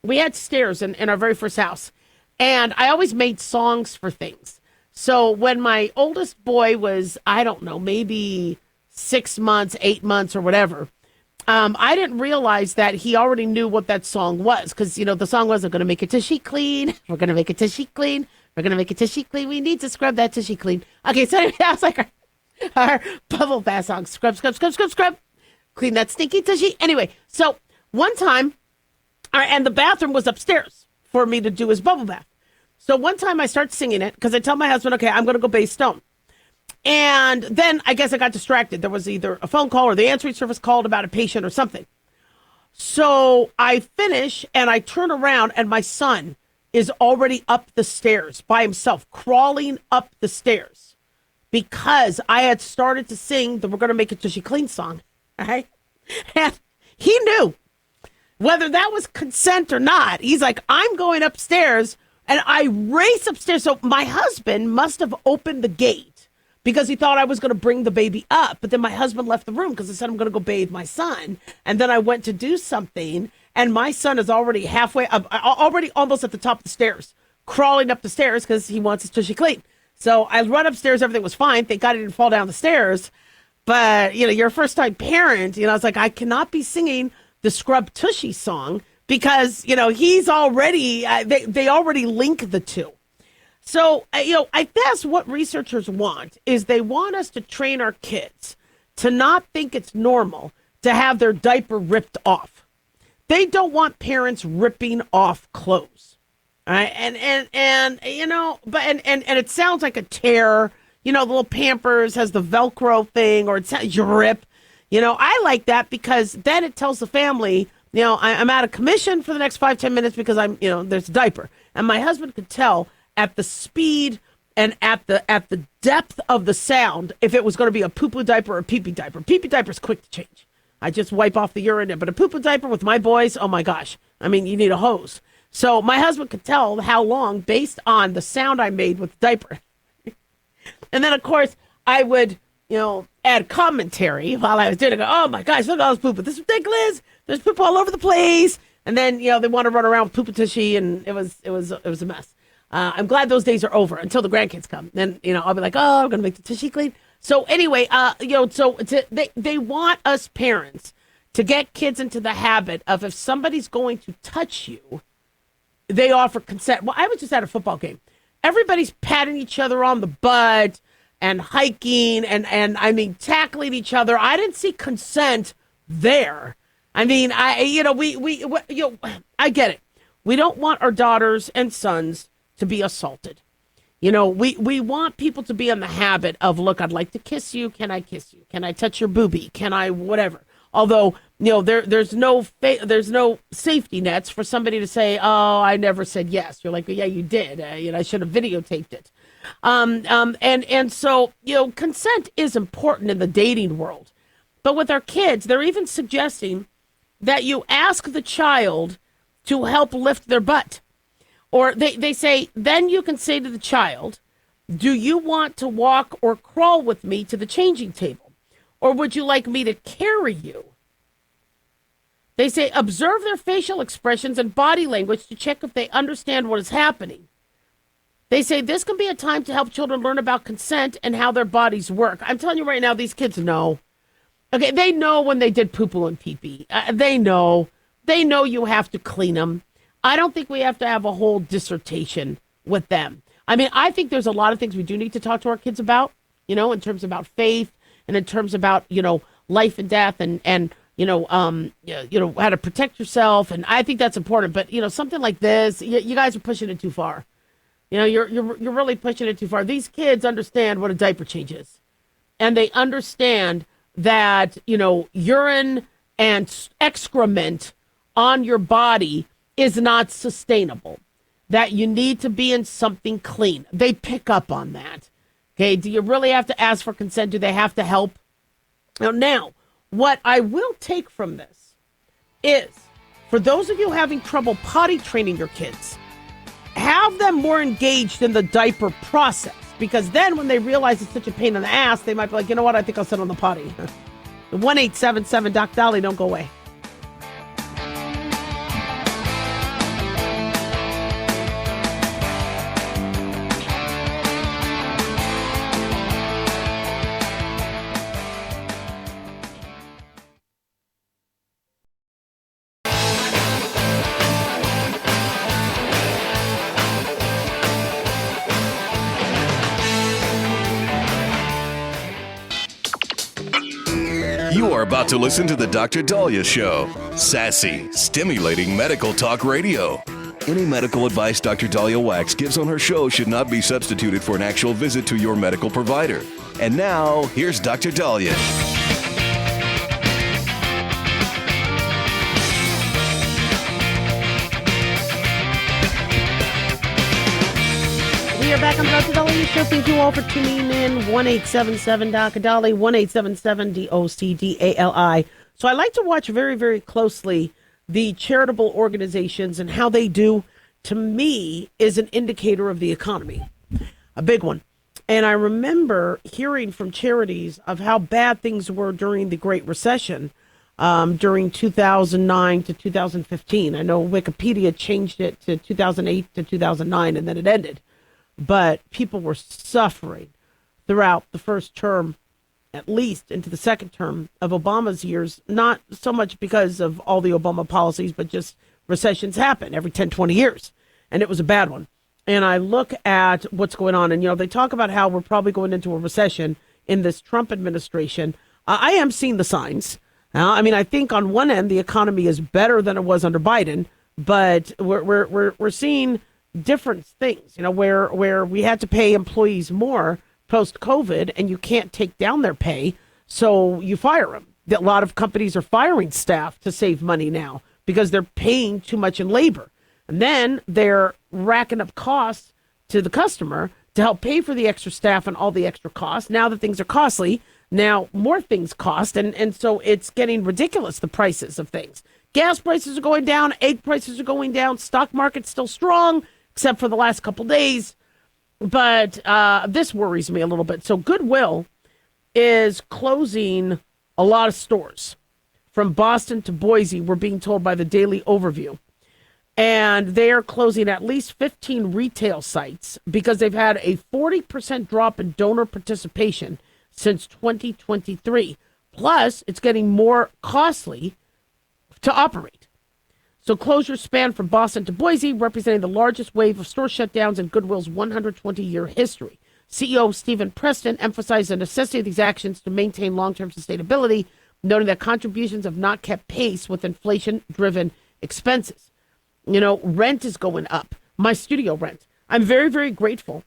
B: we had stairs in our very first house. And I always made songs for things. So when my oldest boy was, I don't know, maybe 6 months, 8 months or whatever, I didn't realize that he already knew what that song was. Because, the song was, I'm going to make your tushy clean. We're going to make a tushy clean. We're going to make a tushy clean. We need to scrub that tushy clean. Okay, so anyway, that was like our bubble bath song. Scrub, scrub, scrub, scrub, scrub. Clean that stinky tushy. Anyway, so one time, and the bathroom was upstairs for me to do his bubble bath. So one time I start singing it because I tell my husband, okay, I'm going to go bathe Stone. And then I guess I got distracted. There was either a phone call or the answering service called about a patient or something. So I finish and I turn around and my son is already up the stairs by himself, crawling up the stairs because I had started to sing the We're Going to Make It Till She Clean song. Right? And he knew whether that was consent or not. He's like, I'm going upstairs. And I race upstairs. So my husband must have opened the gate because he thought I was going to bring the baby up. But then my husband left the room because I said I'm going to go bathe my son. And then I went to do something. And my son is already halfway up, already almost at the top of the stairs, crawling up the stairs because he wants his tushy clean. So I run upstairs. Everything was fine. Thank God he didn't fall down the stairs. But, you're a first-time parent. I was like, I cannot be singing the Scrub Tushy song. Because, he's already, they already link the two. So, I guess what researchers want is they want us to train our kids to not think it's normal to have their diaper ripped off. They don't want parents ripping off clothes. All right. And it sounds like a tear. The little Pampers has the Velcro thing or it's you rip. I like that because then it tells the family, I'm out of commission for the next 5-10 minutes because there's a diaper. And my husband could tell at the speed and at the depth of the sound if it was going to be a poo-poo diaper or a pee-pee diaper. Pee-pee diaper is quick to change. I just wipe off the urine. But a poo-poo diaper with my boys, oh my gosh. I mean, you need a hose. So my husband could tell how long based on the sound I made with the diaper. And then, of course, I would, add commentary while I was doing it. Go, oh my gosh, look at all this poop. This is ridiculous. There's poop all over the place. And then, they want to run around with poop and tushy, and it was a mess. I'm glad those days are over until the grandkids come. Then, I'll be like, oh, I'm going to make the tushy clean. So anyway, they want us parents to get kids into the habit of if somebody's going to touch you, they offer consent. Well, I was just at a football game. Everybody's patting each other on the butt and hiking and I mean, tackling each other. I didn't see consent there. I mean, I get it. We don't want our daughters and sons to be assaulted. We want people to be in the habit of, look, I'd like to kiss you. Can I kiss you? Can I touch your boobie? Can I whatever? Although, there's no safety nets for somebody to say, "Oh, I never said yes." You're like, well, "Yeah, you did. I should have videotaped it." And so, consent is important in the dating world. But with our kids, they're even suggesting that you ask the child to help lift their butt. Or they say, then you can say to the child, "Do you want to walk or crawl with me to the changing table? Or would you like me to carry you?" They say, observe their facial expressions and body language to check if they understand what is happening. They say this can be a time to help children learn about consent and how their bodies work. I'm telling you right now, these kids know. Okay, they know when they did poo-poo and pee-pee. They know. They know you have to clean them. I don't think we have to have a whole dissertation with them. I mean, I think there's a lot of things we do need to talk to our kids about, in terms about faith and in terms about, life and death and how to protect yourself. And I think that's important. But, something like this, you guys are pushing it too far. You're really pushing it too far. These kids understand what a diaper change is. And they understand that, urine and excrement on your body is not sustainable, that you need to be in something clean. They pick up on that. Okay, do you really have to ask for consent? Do they have to help? Now, what I will take from this is, for those of you having trouble potty training your kids, have them more engaged in the diaper process, because then when they realize it's such a pain in the ass, they might be like, you know what, I think I'll sit on the potty. 1-877 Doc Dolly, don't go away.
A: You are about to listen to the Dr. Dahlia Show. Sassy, stimulating medical talk radio. Any medical advice Dr. Dahlia Wax gives on her show should not be substituted for an actual visit to your medical provider. And now, here's Dr. Dahlia.
B: We are back on the Dr. Dolly Show. Thank you all for tuning in. 1-877 Dr. Dolly, 1-877 DOCDALI. So I like to watch very, very closely the charitable organizations and how they do, to me, is an indicator of the economy. A big one. And I remember hearing from charities of how bad things were during the Great Recession during 2009 to 2015. I know Wikipedia changed it to 2008 to 2009, and then it ended. But people were suffering throughout the first term, at least into the second term of Obama's years, not so much because of all the Obama policies, but just recessions happen every 10, 20 years. And it was a bad one. And I look at what's going on, and, they talk about how we're probably going into a recession in this Trump administration. I am seeing the signs. I think on one end, the economy is better than it was under Biden, but we're seeing different things, where we had to pay employees more post-COVID, and you can't take down their pay, so you fire them. A lot of companies are firing staff to save money now because they're paying too much in labor. And then they're racking up costs to the customer to help pay for the extra staff and all the extra costs. Now that things are costly, now more things cost, and so it's getting ridiculous, the prices of things. Gas prices are going down, egg prices are going down, stock market's still strong, except for the last couple days. But this worries me a little bit. So Goodwill is closing a lot of stores from Boston to Boise, we're being told by the Daily Overview. And they are closing at least 15 retail sites because they've had a 40% drop in donor participation since 2023. Plus, it's getting more costly to operate. So closures span from Boston to Boise, representing the largest wave of store shutdowns in Goodwill's 120-year history. CEO Stephen Preston emphasized the necessity of these actions to maintain long-term sustainability, noting that contributions have not kept pace with inflation-driven expenses. Rent is going up. My studio rent. I'm very, very grateful,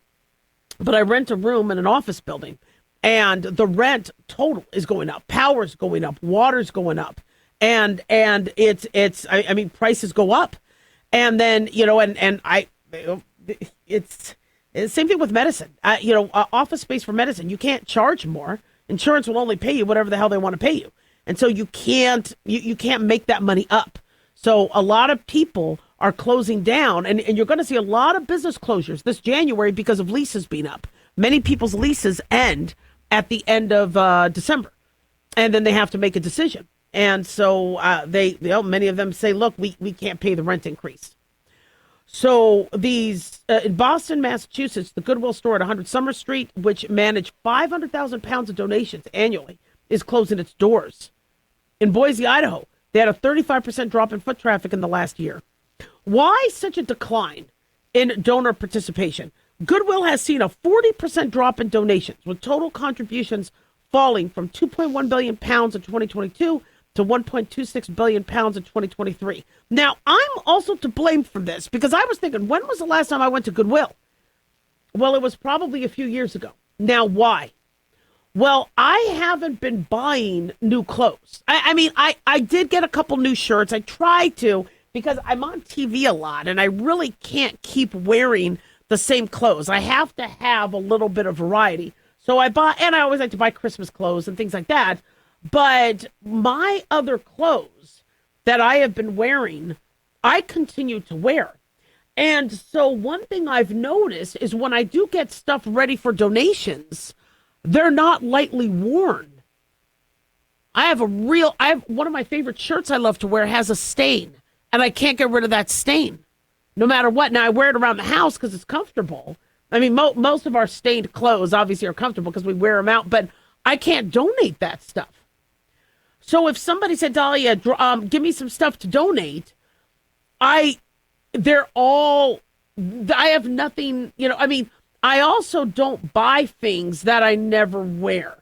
B: but I rent a room in an office building. and the rent total is going up. Power's going up. Water's going up. And it's I mean, prices go up. And then, it's the same thing with medicine. Office space for medicine, you can't charge more. Insurance will only pay you whatever the hell they want to pay you. And so you can't make that money up. So a lot of people are closing down, and you're going to see a lot of business closures this January because of leases being up. Many people's leases end at the end of December, and then they have to make a decision. And so many of them say, look, we can't pay the rent increase. So these in Boston, Massachusetts, the Goodwill store at 100 Summer Street, which managed 500,000 pounds of donations annually, is closing its doors. In Boise, Idaho, they had a 35% drop in foot traffic in the last year. Why such a decline in donor participation? Goodwill has seen a 40% drop in donations, with total contributions falling from 2.1 billion pounds in 2022 to 1.26 billion pounds in 2023. Now, I'm also to blame for this because I was thinking, when was the last time I went to Goodwill? Well, it was probably a few years ago. Now, why? Well, I haven't been buying new clothes. I did get a couple new shirts. I tried to because I'm on TV a lot and I really can't keep wearing the same clothes. I have to have a little bit of variety. So I always like to buy Christmas clothes and things like that. But my other clothes that I have been wearing, I continue to wear. And so one thing I've noticed is when I do get stuff ready for donations, they're not lightly worn. I have one of my favorite shirts I love to wear has a stain, and I can't get rid of that stain no matter what. Now I wear it around the house because it's comfortable. I mean, most of our stained clothes obviously are comfortable because we wear them out, but I can't donate that stuff. So if somebody said, Dahlia, give me some stuff to donate, I have nothing, I also don't buy things that I never wear.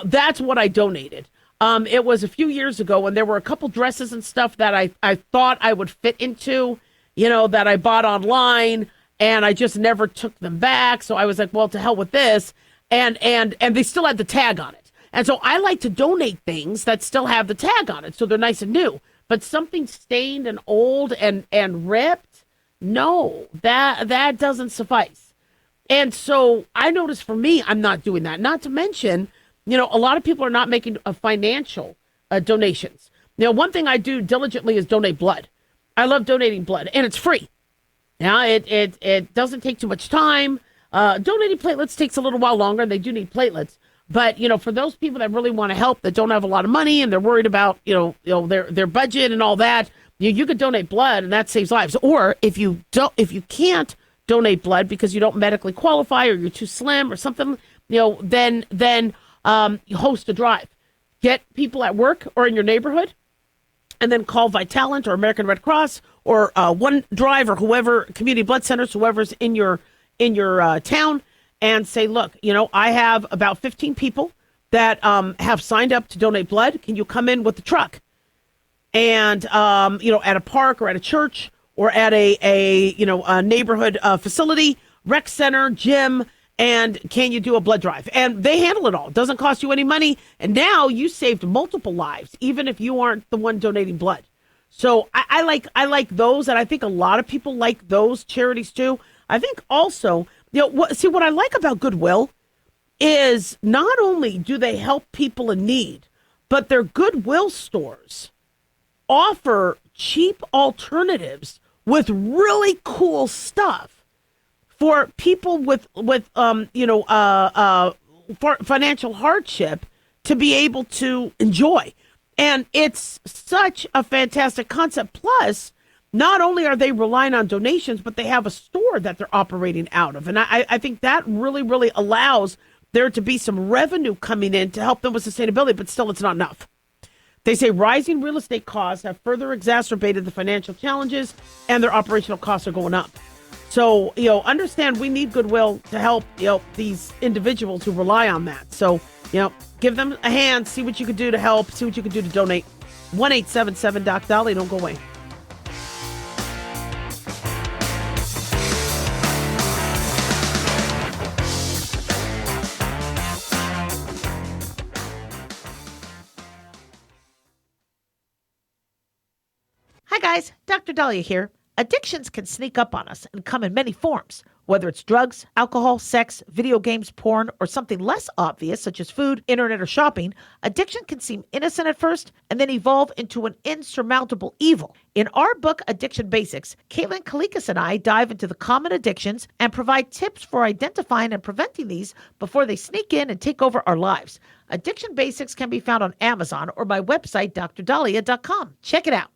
B: That's what I donated. It was a few years ago when there were a couple dresses and stuff that I thought I would fit into, that I bought online, and I just never took them back. So I was like, well, to hell with this. And they still had the tag on it. And so I like to donate things that still have the tag on it, so they're nice and new. But something stained and old and ripped, no, that doesn't suffice. And so I noticed for me, I'm not doing that. Not to mention, a lot of people are not making financial donations. One thing I do diligently is donate blood. I love donating blood, and it's free. Now, it doesn't take too much time. Donating platelets takes a little while longer, and they do need platelets. But, for those people that really want to help, that don't have a lot of money and they're worried about, their budget and all that, you could donate blood and that saves lives. Or if you can't donate blood because you don't medically qualify or you're too slim or something, then host a drive. Get people at work or in your neighborhood and then call Vitalent or American Red Cross or One Drive or whoever, community blood centers, whoever's in your town, and say, look, I have about 15 people that have signed up to donate blood. Can you come in with the truck? And, at a park or at a church or at a neighborhood facility, rec center, gym, and can you do a blood drive? And they handle it all. It doesn't cost you any money. And now you saved multiple lives, even if you aren't the one donating blood. So I like those, and I think a lot of people like those charities too. I think also, what I like about Goodwill is not only do they help people in need, but their Goodwill stores offer cheap alternatives with really cool stuff for people with financial hardship to be able to enjoy. And it's such a fantastic concept. Plus, not only are they relying on donations, but they have a store that they're operating out of. And I think that really, really allows there to be some revenue coming in to help them with sustainability, but still it's not enough. They say rising real estate costs have further exacerbated the financial challenges and their operational costs are going up. So, understand we need Goodwill to help, these individuals who rely on that. So, give them a hand, see what you can do to help, see what you can do to donate. 1-877-DOC-DOLLY. Don't go away.
C: guys, Dr. Dahlia here. Addictions can sneak up on us and come in many forms. Whether it's drugs, alcohol, sex, video games, porn, or something less obvious such as food, internet, or shopping, addiction can seem innocent at first and then evolve into an insurmountable evil. In our book, Addiction Basics, Caitlin Kalikas and I dive into the common addictions and provide tips for identifying and preventing these before they sneak in and take over our lives. Addiction Basics can be found on Amazon or my website, drdahlia.com. Check it out.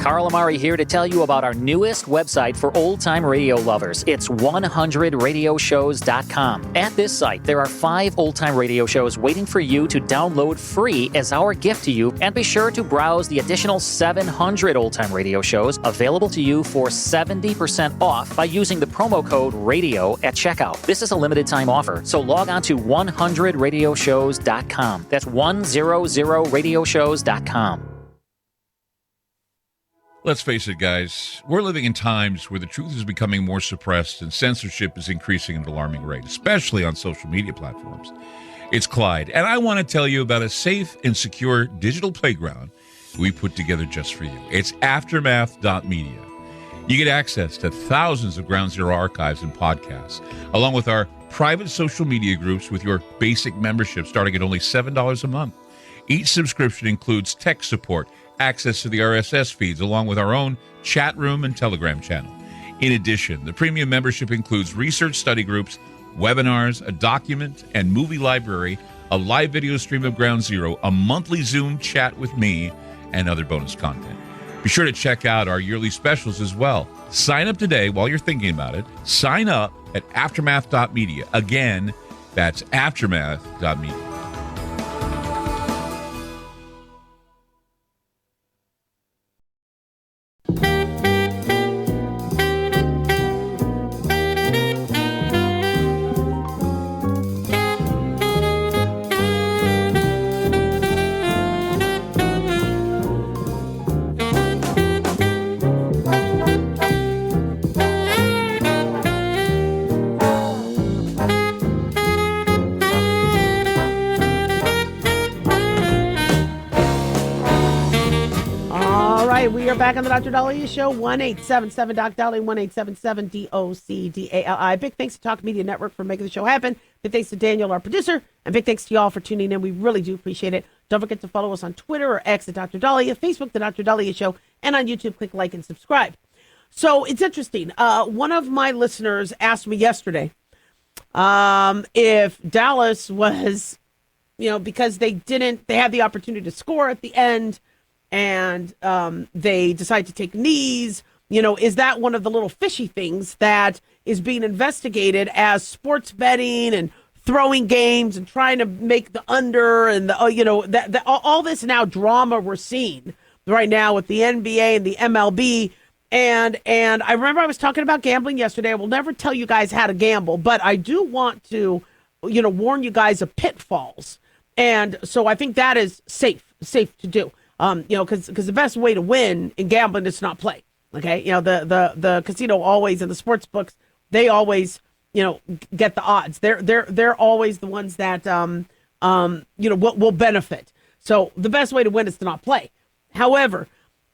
J: Carl Amari here to tell you about our newest website for old-time radio lovers. It's 100radioshows.com. At this site, there are 5 old-time radio shows waiting for you to download free as our gift to you, and be sure to browse the additional 700 old-time radio shows available to you for 70% off by using the promo code RADIO at checkout. This is a limited-time offer, so log on to 100radioshows.com. That's 100radioshows.com.
K: Let's face it, guys, we're living in times where the truth is becoming more suppressed and censorship is increasing at an alarming rate, especially on social media platforms. It's Clyde, and I want to tell you about a safe and secure digital playground we put together just for you. It's aftermath.media. You get access to thousands of Ground Zero archives and podcasts, along with our private social media groups with your basic membership starting at only $7 a month. Each subscription includes tech support, access to the RSS feeds, along with our own chat room and Telegram channel. In addition, the premium membership includes research study groups, webinars, a document and movie library, a live video stream of Ground Zero, a monthly Zoom chat with me, and other bonus content. Be sure to check out our yearly specials as well. Sign up today while you're thinking about it. Sign up at aftermath.media. Again, that's aftermath.media.
B: We are back on the Dr. Dahlia Show, 1-877-DOC-DALI, 1-877-DOC-DALI. Big thanks to Talk Media Network for making the show happen. Big thanks to Daniel, our producer, and big thanks to y'all for tuning in. We really do appreciate it. Don't forget to follow us on Twitter or X at Dr. Dahlia, Facebook, The Dr. Dahlia Show, and on YouTube, click like and subscribe. So it's interesting. One of my listeners asked me yesterday if Dallas was, because they had the opportunity to score at the end, and they decide to take knees, is that one of the little fishy things that is being investigated as sports betting and throwing games and trying to make the under and all this now drama we're seeing right now with the NBA and the MLB. And I remember I was talking about gambling yesterday. I will never tell you guys how to gamble, but I do want to, warn you guys of pitfalls. And so I think that is safe to do. Because the best way to win in gambling is to not play. Okay, the casino always, and the sports books, they always get the odds. They're always the ones that will benefit. So the best way to win is to not play. However,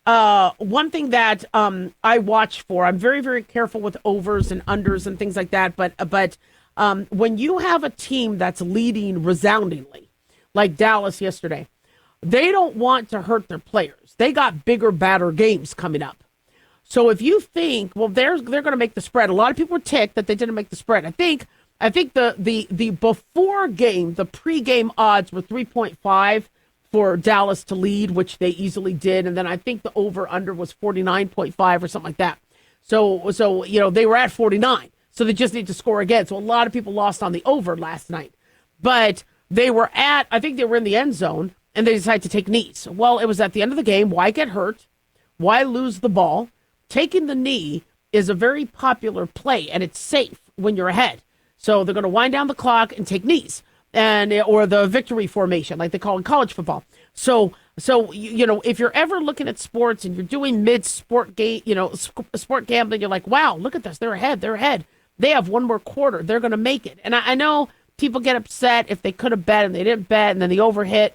B: one thing that I watch for, I'm very, very careful with overs and unders and things like that. But when you have a team that's leading resoundingly, like Dallas yesterday, they don't want to hurt their players. They got bigger, badder games coming up. So if you think, well, they're going to make the spread. A lot of people were ticked that they didn't make the spread. I think the before game, the pregame odds were 3.5 for Dallas to lead, which they easily did, and then I think the over under was 49.5 or something like that. So they were at 49, so they just need to score again. So a lot of people lost on the over last night, but I think they were in the end zone. And they decided to take knees. Well, it was at the end of the game. Why get hurt? Why lose the ball? Taking the knee is a very popular play, and it's safe when you're ahead. So they're going to wind down the clock and take knees, or the victory formation, like they call in college football. So if you're ever looking at sports and you're doing mid-sport game, sport gambling, you're like, wow, look at this. They're ahead. They have one more quarter. They're going to make it. And I know people get upset if they could have bet and they didn't bet, and then the over hit,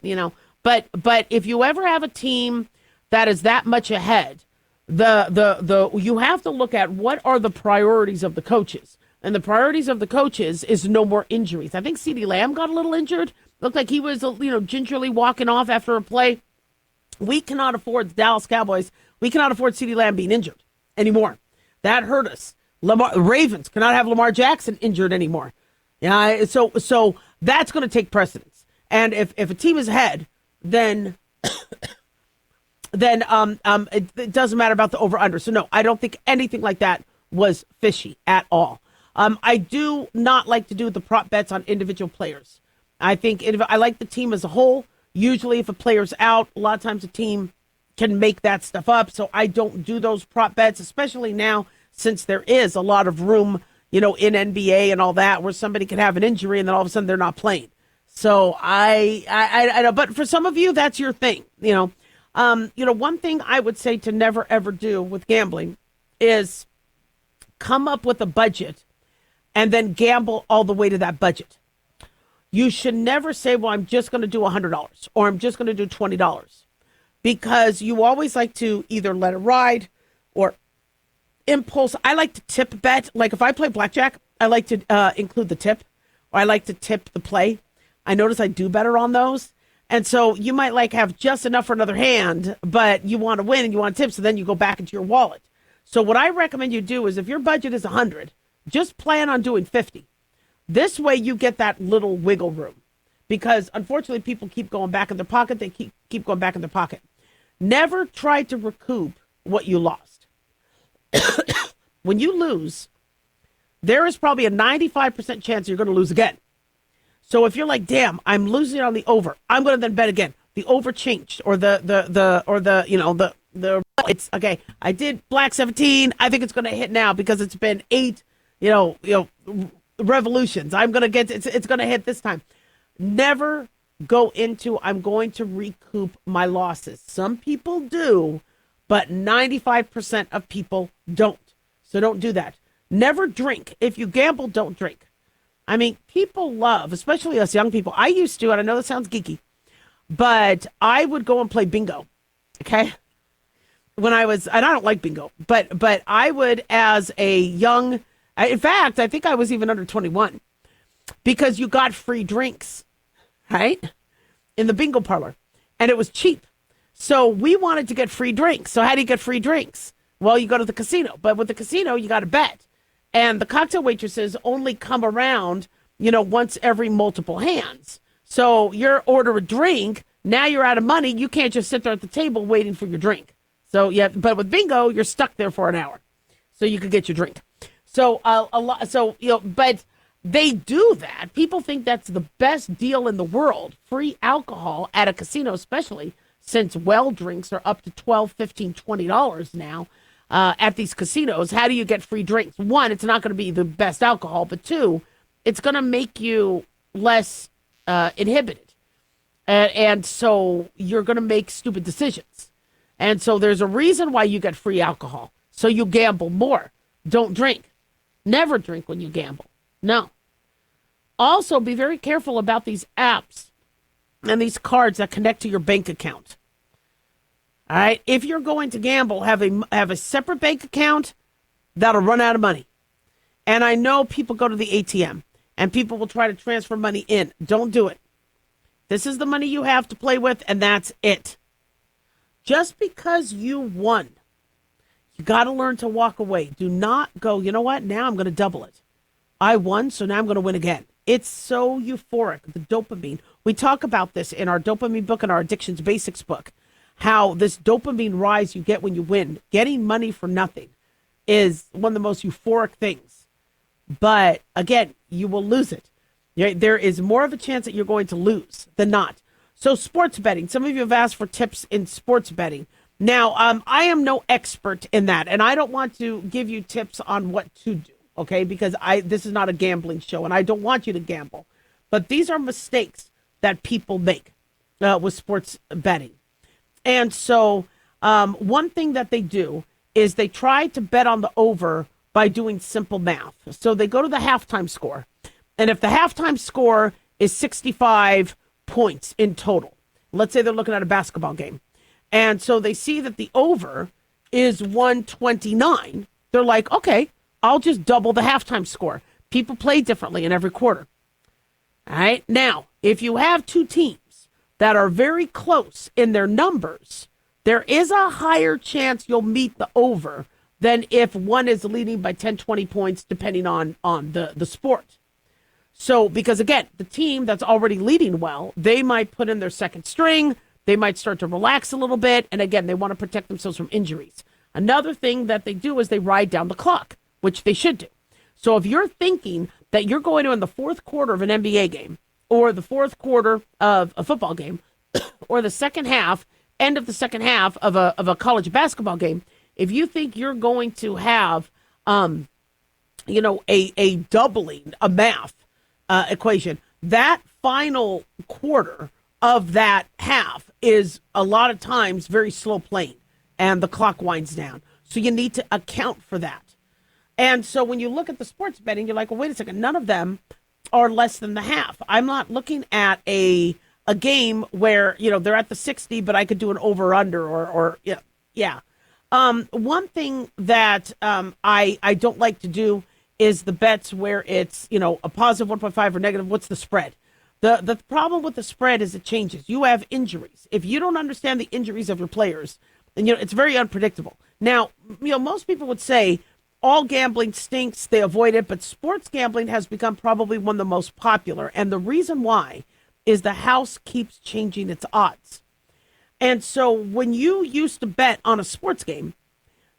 B: But if you ever have a team that is that much ahead, you have to look at what are the priorities of the coaches. And the priorities of the coaches is no more injuries. I think CeeDee Lamb got a little injured. Looked like he was, gingerly walking off after a play. We cannot afford the Dallas Cowboys. We cannot afford CeeDee Lamb being injured anymore. That hurt us. Ravens cannot have Lamar Jackson injured anymore. Yeah, so that's going to take precedence. And if a team is ahead, then it doesn't matter about the over-under. So, no, I don't think anything like that was fishy at all. I do not like to do the prop bets on individual players. I think I like the team as a whole. Usually if a player's out, a lot of times a team can make that stuff up. So I don't do those prop bets, especially now since there is a lot of room, in NBA and all that, where somebody could have an injury and then all of a sudden they're not playing. So I know, but for some of you, that's your thing. One thing I would say to never ever do with gambling is come up with a budget and then gamble all the way to that budget. You should never say, well, I'm just going to do $100 or I'm just going to do $20, because you always like to either let it ride or impulse. I like to tip bet. Like if I play blackjack, I like to include the tip, or I like to tip the play. I notice I do better on those. And so you might have just enough for another hand, but you want to win and you want to tip, so then you go back into your wallet. So what I recommend you do is if your budget is 100, just plan on doing 50. This way you get that little wiggle room, because unfortunately people keep going back in their pocket. They keep going back in their pocket. Never try to recoup what you lost. When you lose, there is probably a 95% chance you're going to lose again. So if you're like, damn, I'm losing on the over, I'm going to then bet again. The over changed, or it's okay. I did black 17. I think it's going to hit now because it's been 8, revolutions. I'm going to get it's going to hit this time. Never go into I'm going to recoup my losses. Some people do, but 95% of people don't. So don't do that. Never drink. If you gamble, don't drink. I mean, people love, especially us young people. I used to, and I know that sounds geeky, but I would go and play bingo. Okay? And I don't like bingo, but I would, as a young, in fact, I think I was even under 21, because you got free drinks, right? In the bingo parlor, and it was cheap. So we wanted to get free drinks. So how do you get free drinks? Well, you go to the casino, but with the casino, you got to bet. And the cocktail waitresses only come around, once every multiple hands. So you order a drink, now you're out of money. You can't just sit there at the table waiting for your drink. So yeah, but with bingo, you're stuck there for an hour, so you could get your drink. So but they do that. People think that's the best deal in the world. Free alcohol at a casino, especially since well drinks are up to $12, $15, $20 now at these casinos. How do you get free drinks? One, it's not going to be the best alcohol, but two, it's going to make you less inhibited, and so you're going to make stupid decisions. And so there's a reason why you get free alcohol. So you gamble more. Don't drink. Never drink when you gamble. No. Also, be very careful about these apps and these cards that connect to your bank account. All right? If you're going to gamble, have a separate bank account that'll run out of money. And I know people go to the ATM and people will try to transfer money in. Don't do it. This is the money you have to play with, and that's it. Just because you won, you got to learn to walk away. Do not go, you know what, now I'm going to double it. I won, so now I'm going to win again. It's so euphoric, the dopamine. We talk about this in our dopamine book and our Addictions Basics book, how this dopamine rise you get when you win. Getting money for nothing is one of the most euphoric things. But again, you will lose it. There is more of a chance that you're going to lose than not. So sports betting, some of you have asked for tips in sports betting. Now, I am no expert in that, and I don't want to give you tips on what to do, okay, because this is not a gambling show, and I don't want you to gamble. But these are mistakes that people make with sports betting. And so one thing that they do is they try to bet on the over by doing simple math. So they go to the halftime score, and if the halftime score is 65 points in total. Let's say they're looking at a basketball game, And so they see that the over is 129. They're like, okay, I'll just double the halftime score. People play differently in every quarter. All right. Now, if you have two teams that are very close in their numbers, there is a higher chance you'll meet the over than if one is leading by 10, 20 points, depending on the sport. So, because again, the team that's already leading well, they might put in their second string. They might start to relax a little bit. And again, they want to protect themselves from injuries. Another thing that they do is they ride down the clock, which they should do. So if you're thinking that you're going to in the fourth quarter of an NBA game or the fourth quarter of a football game or the second half, end of the second half of a college basketball game, if you think you're going to have, a doubling, a math equation, that final quarter of that half is a lot of times very slow playing and the clock winds down. So you need to account for that. And so when you look at the sports betting, you're like, well, wait a second, none of them are less than the half. I'm not looking at a game where, they're at the 60, but I could do an over-under or yeah. One thing that I don't like to do is the bets where it's, a positive 1.5 or negative. What's the spread? The problem with the spread is it changes. You have injuries. If you don't understand the injuries of your players, then, it's very unpredictable. Now, most people would say all gambling stinks. They avoid it. But sports gambling has become probably one of the most popular. And the reason why is the house keeps changing its odds. And so when you used to bet on a sports game,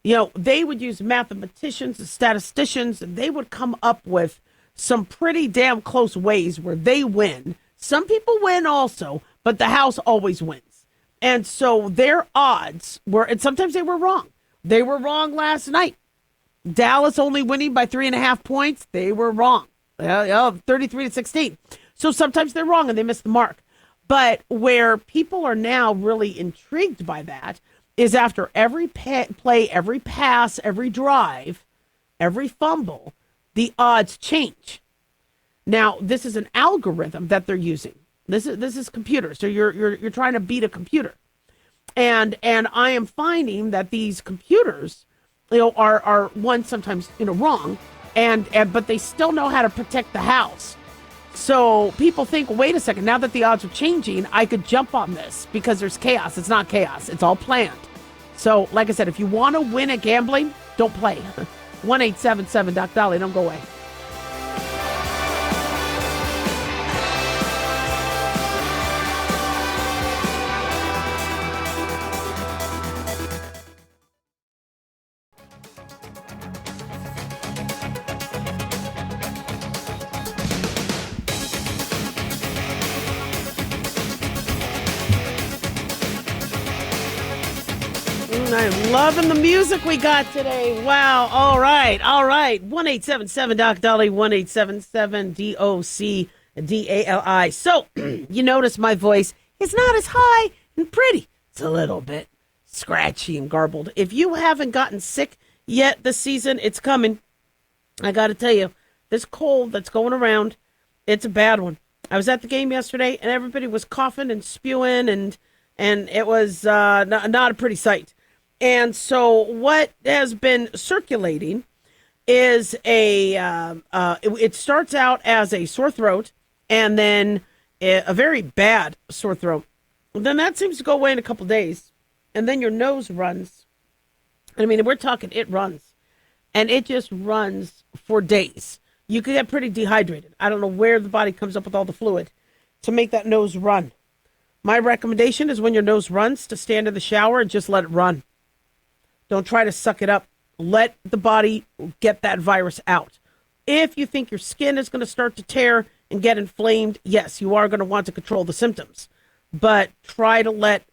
B: they would use mathematicians and statisticians, and they would come up with some pretty damn close ways where they win. Some people win also, but the house always wins. And so their odds were, and sometimes they were wrong. They were wrong last night. Dallas only winning by 3.5 points. They were wrong. 33-16. So sometimes they're wrong and they miss the mark. But where people are now really intrigued by that is after every play, every pass, every drive, every fumble, the odds change. Now, this is an algorithm that they're using. This is computer. So you're trying to beat a computer. And I am finding that these computers, are one sometimes, wrong, but they still know how to protect the house. So people think, wait a second, now that the odds are changing, I could jump on this because there's chaos. It's not chaos. It's all planned. So, like I said, if you want to win at gambling, don't play. 1-877-Doc-Dolly. Don't go away. I'm loving the music we got today. Wow. All right. 1-877-Doc-Dolly, 1-877-DOC-DALI. So, you notice my voice is not as high and pretty. It's a little bit scratchy and garbled. If you haven't gotten sick yet this season, it's coming. I got to tell you, this cold that's going around, it's a bad one. I was at the game yesterday, and everybody was coughing and spewing, and it was not a pretty sight. And so what has been circulating is it starts out as a sore throat and then a very bad sore throat. Then that seems to go away in a couple days. And then your nose runs. I mean, we're talking it runs. And it just runs for days. You could get pretty dehydrated. I don't know where the body comes up with all the fluid to make that nose run. My recommendation is when your nose runs to stand in the shower and just let it run. Don't try to suck it up. Let the body get that virus out. If you think your skin is going to start to tear and get inflamed, yes, you are going to want to control the symptoms. But try to let,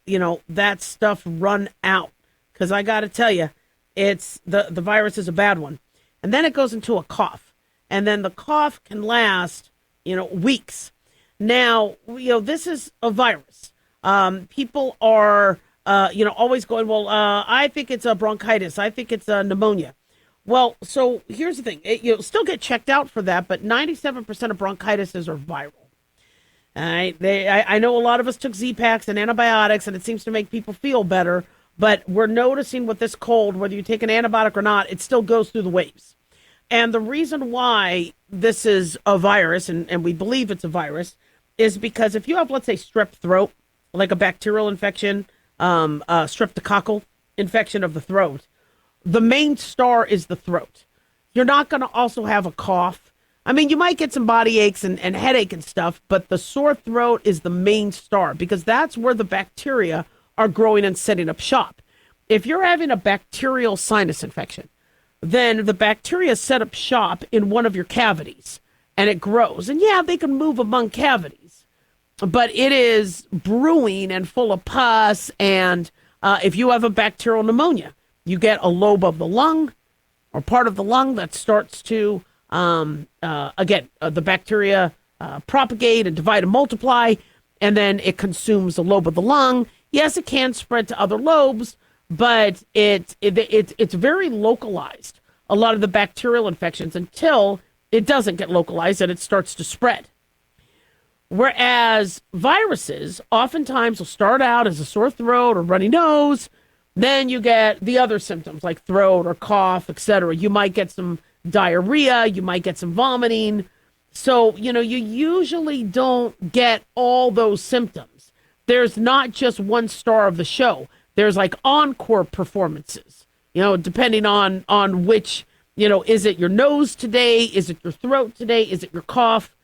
B: that stuff run out. Because I got to tell you, it's the virus is a bad one. And then it goes into a cough. And then the cough can last, weeks. Now, this is a virus. People are... always going, well, I think it's a bronchitis. I think it's a pneumonia. Well, so here's the thing. You'll still get checked out for that, but 97% of bronchitis are viral. All right. I know a lot of us took Z-Paks and antibiotics, and it seems to make people feel better. But we're noticing with this cold, whether you take an antibiotic or not, it still goes through the waves. And the reason why this is a virus, and we believe it's a virus, is because if you have, let's say, strep throat, like a bacterial infection, streptococcal infection of the throat, the main star is the throat. You're not going to also have a cough. I mean, you might get some body aches and headache and stuff, but the sore throat is the main star because that's where the bacteria are growing and setting up shop. If you're having a bacterial sinus infection, then the bacteria set up shop in one of your cavities and it grows. And yeah, they can move among cavities, but it is brewing and full of pus. And if you have a bacterial pneumonia, you get a lobe of the lung or part of the lung that starts to, the bacteria propagate and divide and multiply, and then it consumes the lobe of the lung. Yes, it can spread to other lobes, but it's very localized, a lot of the bacterial infections, until it doesn't get localized and it starts to spread. Whereas viruses oftentimes will start out as a sore throat or runny nose. Then you get the other symptoms like throat or cough, etc. You might get some diarrhea. You might get some vomiting. So, you usually don't get all those symptoms. There's not just one star of the show. There's like encore performances, depending on which, is it your nose today? Is it your throat today? Is it your cough?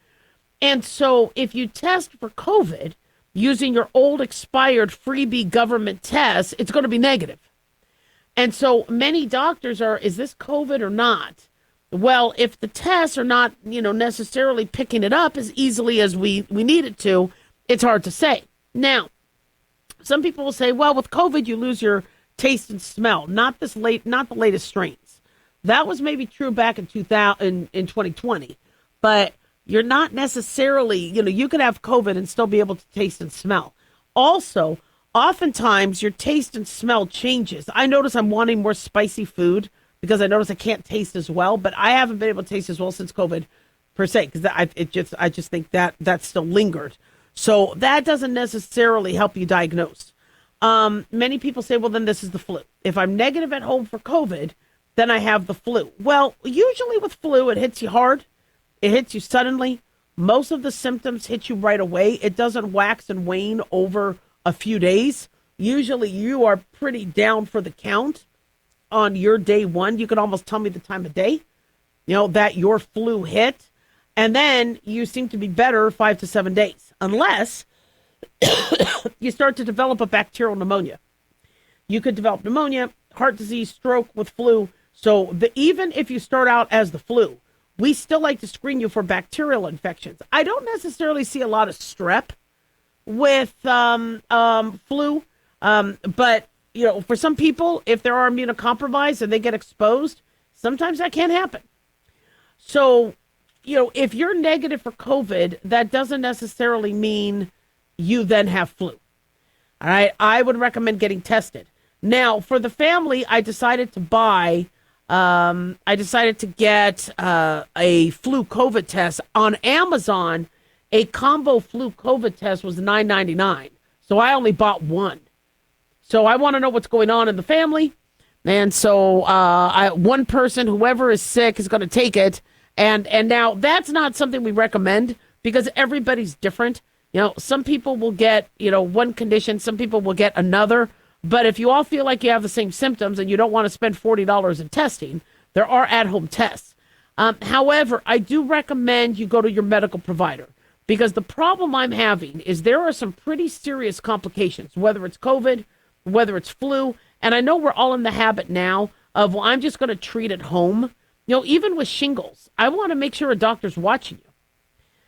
B: And so if you test for COVID using your old expired freebie government test, it's going to be negative. And so many doctors are, is this COVID or not? Well, if the tests are not, necessarily picking it up as easily as we need it to, it's hard to say. Now, some people will say, well, with COVID, you lose your taste and smell. Not the latest strains. That was maybe true back in 2020, but you're not necessarily, you could have COVID and still be able to taste and smell. Also, oftentimes your taste and smell changes. I notice I'm wanting more spicy food because I notice I can't taste as well, but I haven't been able to taste as well since COVID per se, because I just think that still lingered. So that doesn't necessarily help you diagnose. Many people say, well, then this is the flu. If I'm negative at home for COVID, then I have the flu. Well, usually with flu, it hits you hard. It hits you suddenly. Most of the symptoms hit you right away. It doesn't wax and wane over a few days. Usually you are pretty down for the count on your day one. You can almost tell me the time of day, that your flu hit. And then you seem to be better 5 to 7 days, unless you start to develop a bacterial pneumonia. You could develop pneumonia, heart disease, stroke with flu. So even if you start out as the flu, we still like to screen you for bacterial infections. I don't necessarily see a lot of strep with flu, but for some people, if they are immunocompromised and they get exposed, sometimes that can happen. So, if you're negative for COVID, that doesn't necessarily mean you then have flu. All right. I would recommend getting tested. Now, for the family, I decided to get a flu COVID test on Amazon. A combo flu COVID test was $9.99. So I only bought one. So I want to know what's going on in the family. And so one person, whoever is sick, is going to take it. And now that's not something we recommend because everybody's different. Some people will get, one condition, some people will get another. But if you all feel like you have the same symptoms and you don't want to spend $40 in testing, there are at-home tests. However, I do recommend you go to your medical provider because the problem I'm having is there are some pretty serious complications, whether it's COVID, whether it's flu. And I know we're all in the habit now of, well, I'm just going to treat at home. Even with shingles, I want to make sure a doctor's watching you.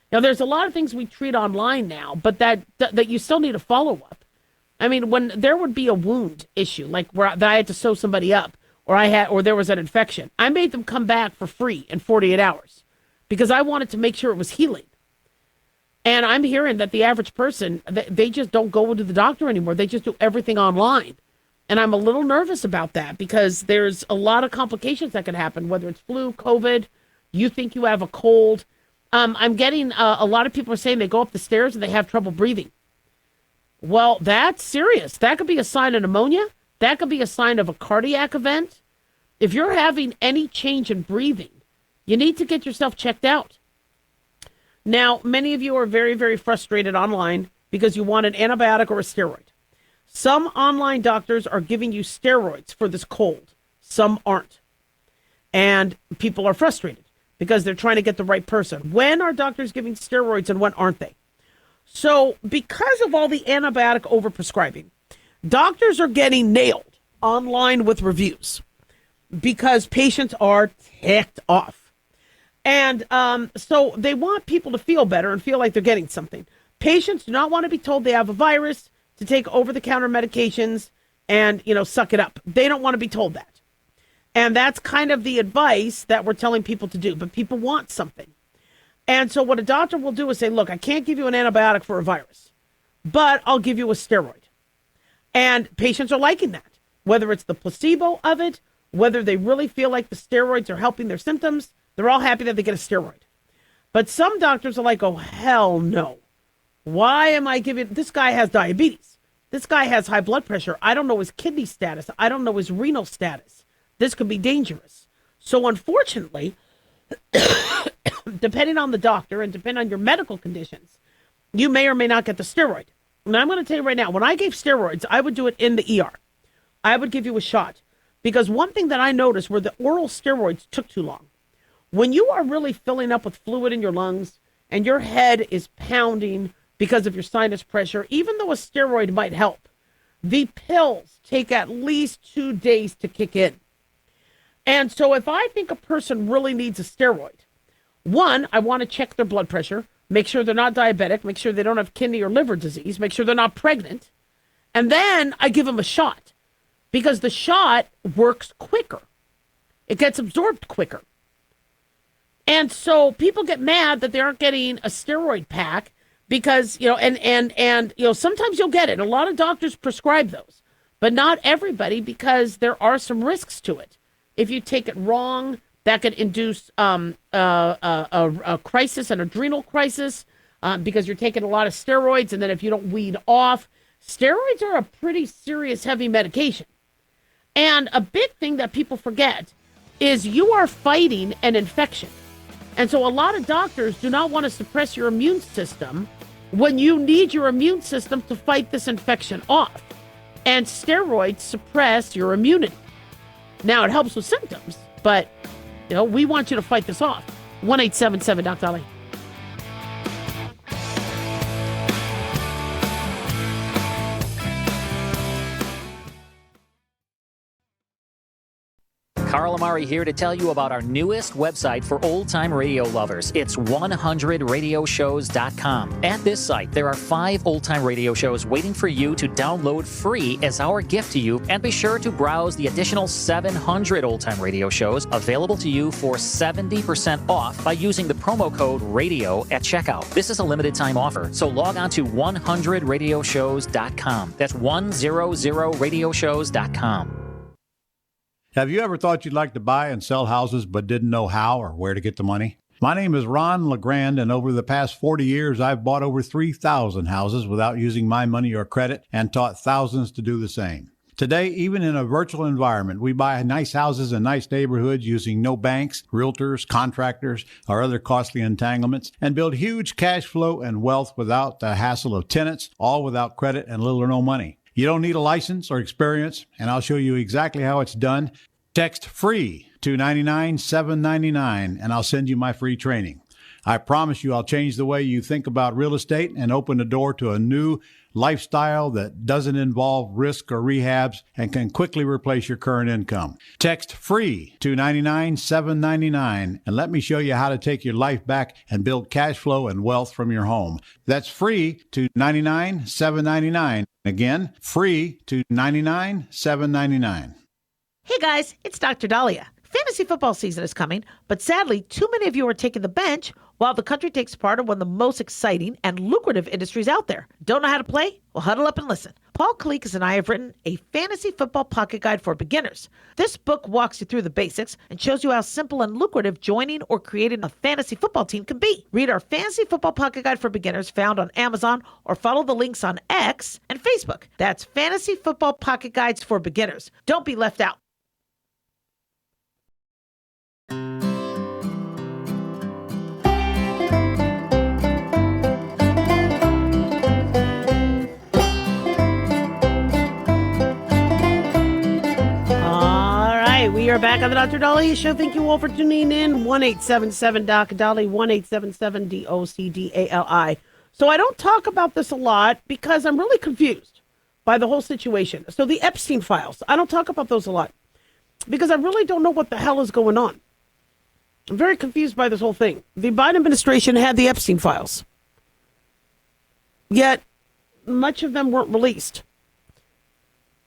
B: Now, there's a lot of things we treat online now, but that you still need a follow-up. I mean, when there would be a wound issue, like that I had to sew somebody up, or there was an infection, I made them come back for free in 48 hours because I wanted to make sure it was healing. And I'm hearing that the average person, they just don't go to the doctor anymore. They just do everything online. And I'm a little nervous about that because there's a lot of complications that can happen, whether it's flu, COVID, you think you have a cold. I'm getting a lot of people are saying they go up the stairs and they have trouble breathing. Well, that's serious. That could be a sign of pneumonia. That could be a sign of a cardiac event. If you're having any change in breathing, you need to get yourself checked out. Now, many of you are very, very frustrated online because you want an antibiotic or a steroid. Some online doctors are giving you steroids for this cold. Some aren't. And people are frustrated because they're trying to get the right person. When are doctors giving steroids and when aren't they? So because of all the antibiotic overprescribing, doctors are getting nailed online with reviews because patients are ticked off. And so they want people to feel better and feel like they're getting something. Patients do not want to be told they have a virus, to take over-the-counter medications and, suck it up. They don't want to be told that. And that's kind of the advice that we're telling people to do. But people want something. And so what a doctor will do is say, look, I can't give you an antibiotic for a virus, but I'll give you a steroid. And patients are liking that, whether it's the placebo of it, whether they really feel like the steroids are helping their symptoms. They're all happy that they get a steroid. But some doctors are like, oh, hell no. Why am I giving... This guy has diabetes. This guy has high blood pressure. I don't know his kidney status. I don't know his renal status. This could be dangerous. So unfortunately, depending on the doctor and depending on your medical conditions, you may or may not get the steroid. And I'm going to tell you right now, when I gave steroids, I would do it in the ER. I would give you a shot. Because one thing that I noticed were the oral steroids took too long. When you are really filling up with fluid in your lungs and your head is pounding because of your sinus pressure, even though a steroid might help, the pills take at least 2 days to kick in. And so if I think a person really needs a steroid, one, I want to check their blood pressure, make sure they're not diabetic, make sure they don't have kidney or liver disease, make sure they're not pregnant, and then I give them a shot because the shot works quicker. It gets absorbed quicker. And so people get mad that they aren't getting a steroid pack because, and sometimes you'll get it. A lot of doctors prescribe those, but not everybody because there are some risks to it. If you take it wrong, that could induce a crisis, an adrenal crisis, because you're taking a lot of steroids. And then if you don't weed off, steroids are a pretty serious, heavy medication. And a big thing that people forget is you are fighting an infection. And so a lot of doctors do not want to suppress your immune system when you need your immune system to fight this infection off. And steroids suppress your immunity. Now, it helps with symptoms, but, we want you to fight this off. 1-877-DOC-DOLLY.
J: Carl Amari here to tell you about our newest website for old-time radio lovers. It's 100radioshows.com. At this site, there are 5 old-time radio shows waiting for you to download free as our gift to you, and be sure to browse the additional 700 old-time radio shows available to you for 70% off by using the promo code RADIO at checkout. This is a limited-time offer, so log on to 100radioshows.com. That's 100radioshows.com.
F: Have you ever thought you'd like to buy and sell houses but didn't know how or where to get the money? My name is Ron LeGrand, and over the past 40 years, I've bought over 3,000 houses without using my money or credit and taught thousands to do the same. Today, even in a virtual environment, we buy nice houses in nice neighborhoods using no banks, realtors, contractors, or other costly entanglements, and build huge cash flow and wealth without the hassle of tenants, all without credit and little or no money. You don't need a license or experience, and I'll show you exactly how it's done. Text FREE to 99799, and I'll send you my free training. I promise you I'll change the way you think about real estate and open the door to a new lifestyle that doesn't involve risk or rehabs and can quickly replace your current income. Text FREE to 99799, and let me show you how to take your life back and build cash flow and wealth from your home. That's FREE to 99799. Again, FREE to 99799.
C: Hey guys, it's Dr. Dahlia. Fantasy football season is coming, but sadly, too many of you are taking the bench while the country takes part in one of the most exciting and lucrative industries out there. Don't know how to play? Well, huddle up and listen. Paul Kalikas and I have written a fantasy football pocket guide for beginners. This book walks you through the basics and shows you how simple and lucrative joining or creating a fantasy football team can be. Read our fantasy football pocket guide for beginners found on Amazon or follow the links on X and Facebook. That's Fantasy Football Pocket Guides for Beginners. Don't be left out.
B: We are back on the Dr. Dahlia Show. Thank you all for tuning in. 1-877-DOC-DALI, 1-877-DOCDALI. So I don't talk about this a lot because I'm really confused by the whole situation. So the Epstein files, I don't talk about those a lot because I really don't know what the hell is going on. I'm very confused by this whole thing. The Biden administration had the Epstein files, yet much of them weren't released.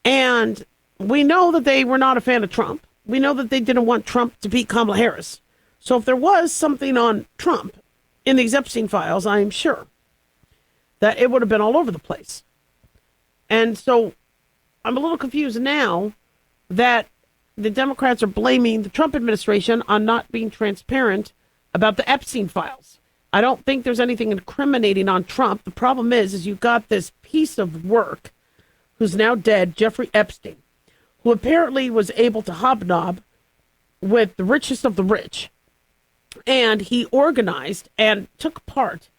B: And we know that they were not a fan of Trump. We know that they didn't want Trump to beat Kamala Harris. So if there was something on Trump in these Epstein files, I'm sure that it would have been all over the place. And so I'm a little confused now that the Democrats are blaming the Trump administration on not being transparent about the Epstein files. I don't think there's anything incriminating on Trump. The problem is you've got this piece of work who's now dead, Jeffrey Epstein, who apparently was able to hobnob with the richest of the rich. And he organized and took part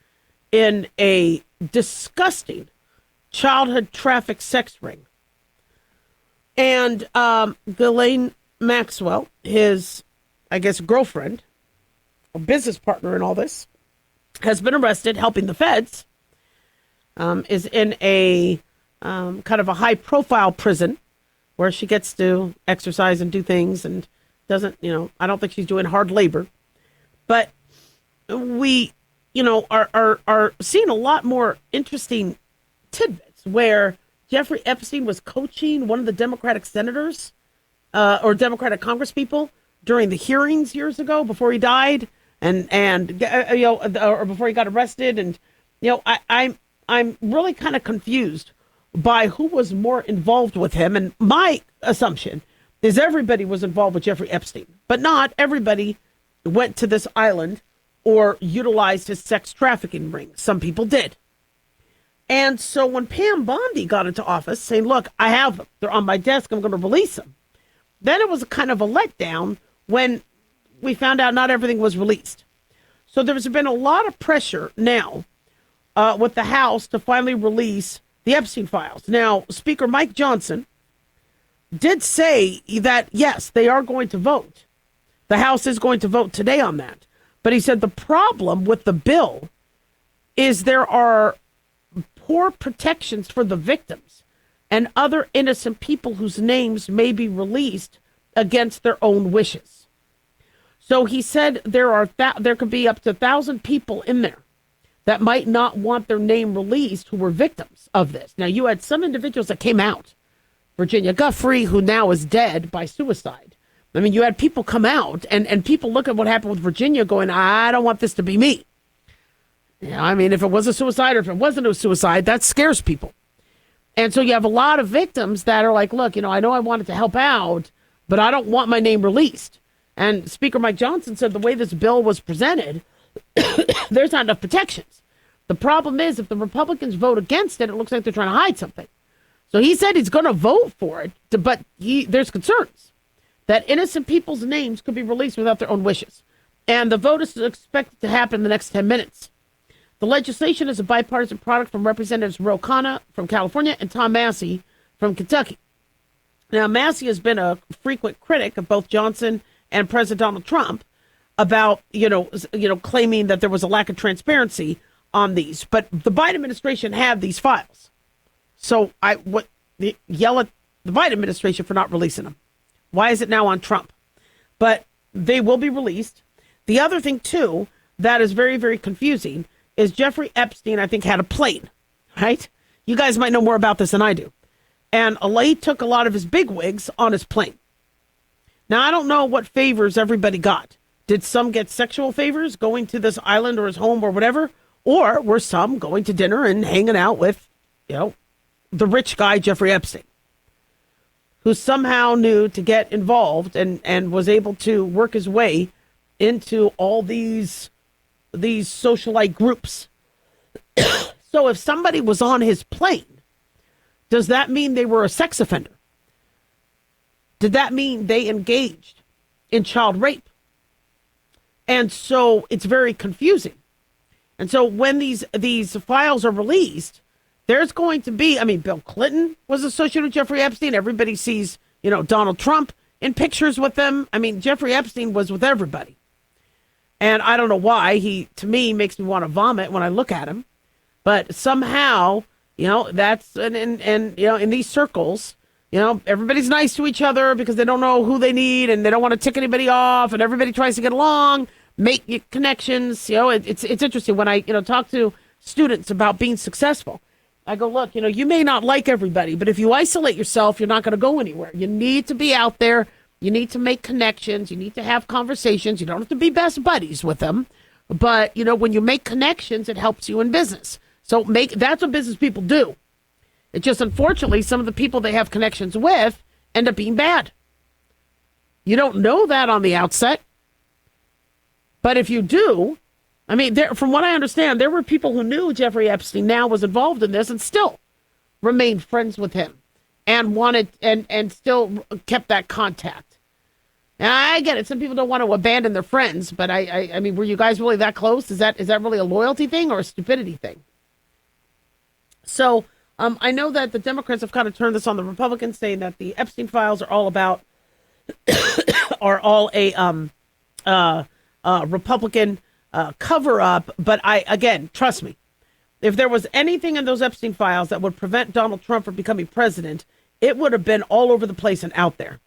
B: in a disgusting childhood traffic sex ring. And Ghislaine Maxwell, his, I guess, girlfriend, or business partner in all this, has been arrested helping the feds, is in a kind of a high-profile prison where she gets to exercise and do things and doesn't, I don't think she's doing hard labor. But we, are seeing a lot more interesting tidbits where Jeffrey Epstein was coaching one of the Democratic senators or Democratic congresspeople during the hearings years ago before he died or before he got arrested. And, I'm really kind of confused by who was more involved with him. And my assumption is everybody was involved with Jeffrey Epstein, but not everybody went to this island or utilized his sex trafficking ring. Some people did. And so when Pam Bondi got into office saying, look, I have them, they're on my desk, I'm going to release them. Then it was a kind of a letdown when we found out not everything was released. So there's been a lot of pressure now with the House to finally release the Epstein files. Now, Speaker Mike Johnson did say that, yes, they are going to vote. The House is going to vote today on that. But he said the problem with the bill is there are poor protections for the victims and other innocent people whose names may be released against their own wishes. So he said there could be up to 1,000 people in there that might not want their name released who were victims of this. Now, you had some individuals that came out. Virginia Guffrey, who now is dead by suicide. I mean, you had people come out and people look at what happened with Virginia going, I don't want this to be me. I mean, if it was a suicide or if it wasn't a suicide, that scares people. And so you have a lot of victims that are like, look, I know I wanted to help out, but I don't want my name released. And Speaker Mike Johnson said the way this bill was presented, there's not enough protections. The problem is if the Republicans vote against it, it looks like they're trying to hide something. So he said he's going to vote for it, but there's concerns that innocent people's names could be released without their own wishes. And the vote is expected to happen in the next 10 minutes. The legislation is a bipartisan product from Representatives Ro Khanna from California and Tom Massey from Kentucky. Now, Massey has been a frequent critic of both Johnson and President Donald Trump about, claiming that there was a lack of transparency on these. But the Biden administration had these files. So yell at the Biden administration for not releasing them. Why is it now on Trump? But they will be released. The other thing, too, that is very, very confusing is Jeffrey Epstein, I think, had a plane, right? You guys might know more about this than I do. And he took a lot of his bigwigs on his plane. Now, I don't know what favors everybody got. Did some get sexual favors going to this island or his home or whatever? Or were some going to dinner and hanging out with, the rich guy, Jeffrey Epstein, who somehow knew to get involved and was able to work his way into all these socialite groups. So if somebody was on his plane, does that mean they were a sex offender? Did that mean they engaged in child rape? And so it's very confusing. And so when these files are released, there's going to be, Bill Clinton was associated with Jeffrey Epstein. Everybody sees, Donald Trump in pictures with them. Jeffrey Epstein was with everybody. And I don't know why. He, to me, makes me want to vomit when I look at him. But somehow, that's, and in these circles, everybody's nice to each other because they don't know who they need and they don't want to tick anybody off, and everybody tries to get along, make connections. It's interesting when I, talk to students about being successful. I go, look, you may not like everybody, but if you isolate yourself, you're not going to go anywhere. You need to be out there. You need to make connections. You need to have conversations. You don't have to be best buddies with them. But, when you make connections, it helps you in business. So that's what business people do. It's just, unfortunately, some of the people they have connections with end up being bad. You don't know that on the outset. But if you do, from what I understand, there were people who knew Jeffrey Epstein now was involved in this and still remained friends with him and wanted and still kept that contact. And I get it. Some people don't want to abandon their friends, but I mean, were you guys really that close? Is that really a loyalty thing or a stupidity thing? So I know that the Democrats have kind of turned this on the Republicans, saying that the Epstein files are all about a Republican cover up. But again, trust me, if there was anything in those Epstein files that would prevent Donald Trump from becoming president, it would have been all over the place and out there.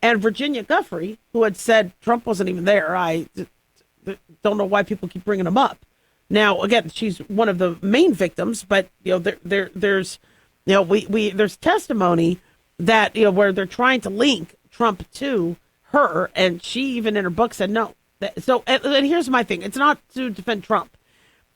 B: And Virginia Giuffre, who had said Trump wasn't even there, I don't know why people keep bringing him up. Now, again, she's one of the main victims, but there's testimony that where they're trying to link Trump to her, and she even in her book said no. So, and here's my thing: it's not to defend Trump.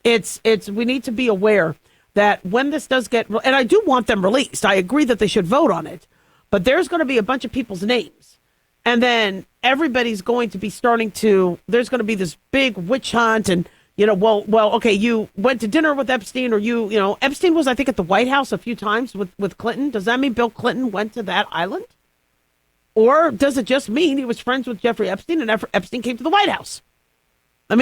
B: It's we need to be aware that when this does get, and I do want them released. I agree that they should vote on it, but there's going to be a bunch of people's names, and then everybody's going to be starting to. There's going to be this big witch hunt, and okay, you went to dinner with Epstein, or Epstein was, I think, at the White House a few times with Clinton. Does that mean Bill Clinton went to that island? Or does it just mean he was friends with Jeffrey Epstein and Epstein came to the White House? So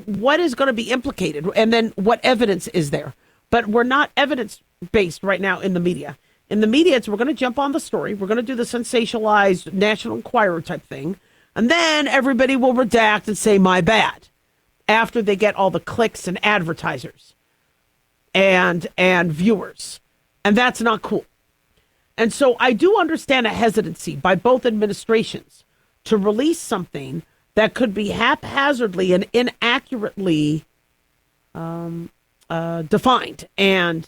B: what is going to be implicated? And then what evidence is there? But we're not evidence-based right now in the media. In the media, we're going to jump on the story. We're going to do the sensationalized National Enquirer type thing. And then everybody will redact and say, my bad, after they get all the clicks and advertisers and viewers. And that's not cool. And so I do understand a hesitancy by both administrations to release something that could be haphazardly and inaccurately defined and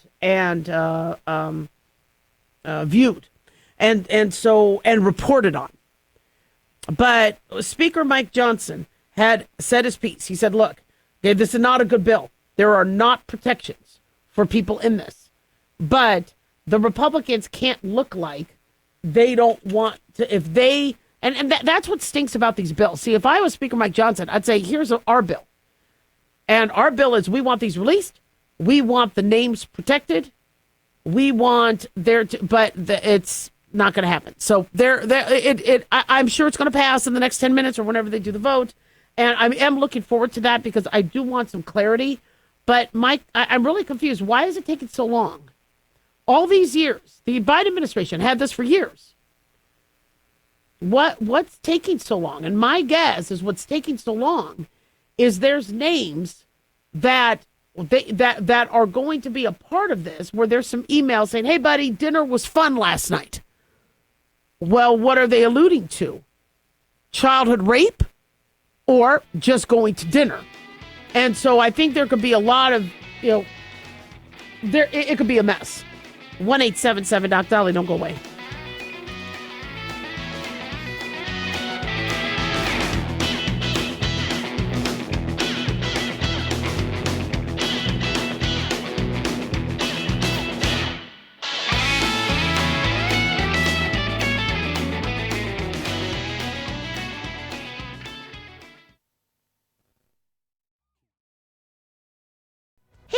B: viewed and reported on. But Speaker Mike Johnson had said his piece. He said, look, okay, this is not a good bill. There are not protections for people in this. But the Republicans can't look like they don't want to, if they, and that's what stinks about these bills. See, if I was Speaker Mike Johnson, I'd say, here's our bill. And our bill is, we want these released. We want the names protected. We want it's not going to happen. So I'm sure it's going to pass in the next 10 minutes or whenever they do the vote. And I am looking forward to that because I do want some clarity. But Mike, I'm really confused. Why is it taking so long? All these years, the Biden administration had this for years. What's taking so long? And my guess is what's taking so long is there's names that are going to be a part of this, where there's some emails saying, hey, buddy, dinner was fun last night. Well, what are they alluding to? Childhood rape or just going to dinner? And so I think there could be a lot of, it could be a mess. 1-877-Doc Dolly, don't go away.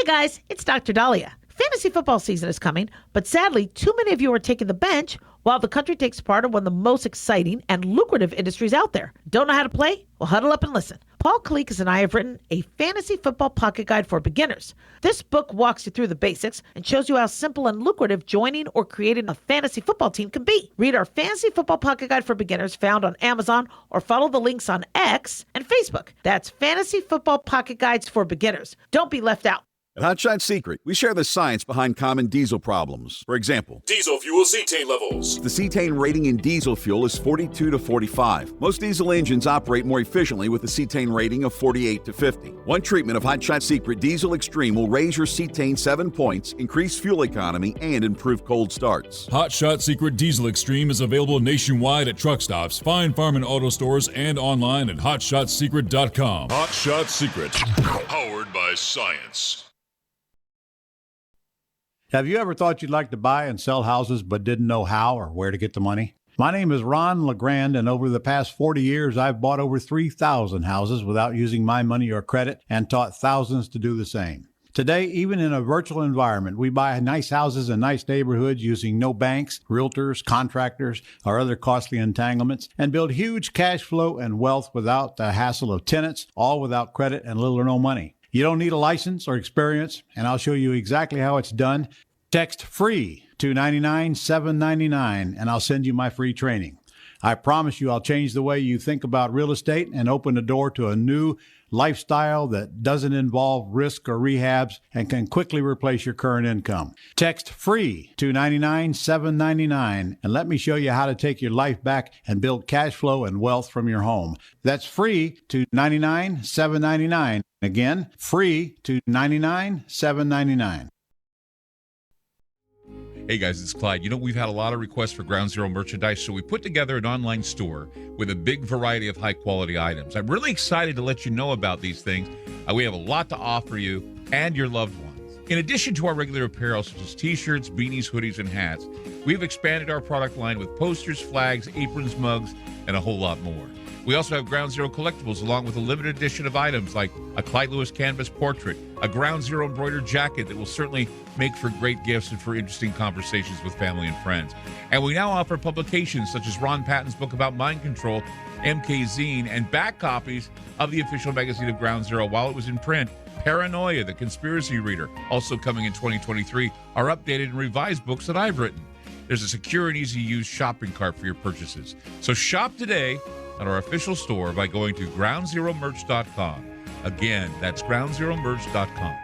C: Hey guys, it's Dr. Dahlia. Fantasy football season is coming, but sadly, too many of you are taking the bench while the country takes part in one of the most exciting and lucrative industries out there. Don't know how to play? Well, huddle up and listen. Paul Kalikas and I have written a fantasy football pocket guide for beginners. This book walks you through the basics and shows you how simple and lucrative joining or creating a fantasy football team can be. Read our fantasy football pocket guide for beginners found on Amazon or follow the links on X and Facebook. That's Fantasy Football Pocket Guides for Beginners. Don't be left out.
D: At Hot Shot Secret, we share the science behind common diesel problems. For example,
E: Diesel fuel cetane levels.
D: the cetane rating in diesel fuel is 42 to 45. Most diesel engines operate more efficiently with a cetane rating of 48 to 50. One treatment of Hot Shot Secret Diesel Extreme will raise your cetane 7 points, increase fuel economy, and improve cold starts.
E: Hot Shot Secret Diesel Extreme is available nationwide at truck stops, fine farm and auto stores, and online at hotshotsecret.com. Hot Shot Secret, powered by science.
F: Have you ever thought you'd like to buy and sell houses but didn't know how or where to get the money? My name is Ron LeGrand, and over the past 40 years, I've bought over 3,000 houses without using my money or credit and taught thousands to do the same. Today, even in a virtual environment, we buy nice houses in nice neighborhoods using no banks, realtors, contractors, or other costly entanglements, and build huge cash flow and wealth without the hassle of tenants, all without credit and little or no money. You don't need a license or experience, and I'll show you exactly how it's done. Text FREE to 99799, and I'll send you my free training. I promise you I'll change the way you think about real estate and open the door to a new lifestyle that doesn't involve risk or rehabs and can quickly replace your current income. Text FREE to 99799, and let me show you how to take your life back and build cash flow and wealth from your home. That's FREE to 99799. Again, FREE to 99799.
K: Hey guys, it's Clyde. You know, we've had a lot of requests for Ground Zero merchandise, so we put together an online store with a big variety of high-quality items. I'm really excited to let you know about these things. We have a lot to offer you and your loved ones. In addition to our regular apparel, such as t-shirts, beanies, hoodies, and hats, we've expanded our product line with posters, flags, aprons, mugs, and a whole lot more. We also have Ground Zero collectibles along with a limited edition of items like a Clyde Lewis canvas portrait, a Ground Zero embroidered jacket that will certainly make for great gifts and for interesting conversations with family and friends. And we now offer publications such as Ron Patton's book about mind control, MK Zine, and back copies of the official magazine of Ground Zero while it was in print. Paranoia, the Conspiracy Reader, also coming in 2023, are updated and revised books that I've written. There's a secure and easy-to-use shopping cart for your purchases. So shop today at our official store by going to groundzeromerch.com. Again, that's groundzeromerch.com.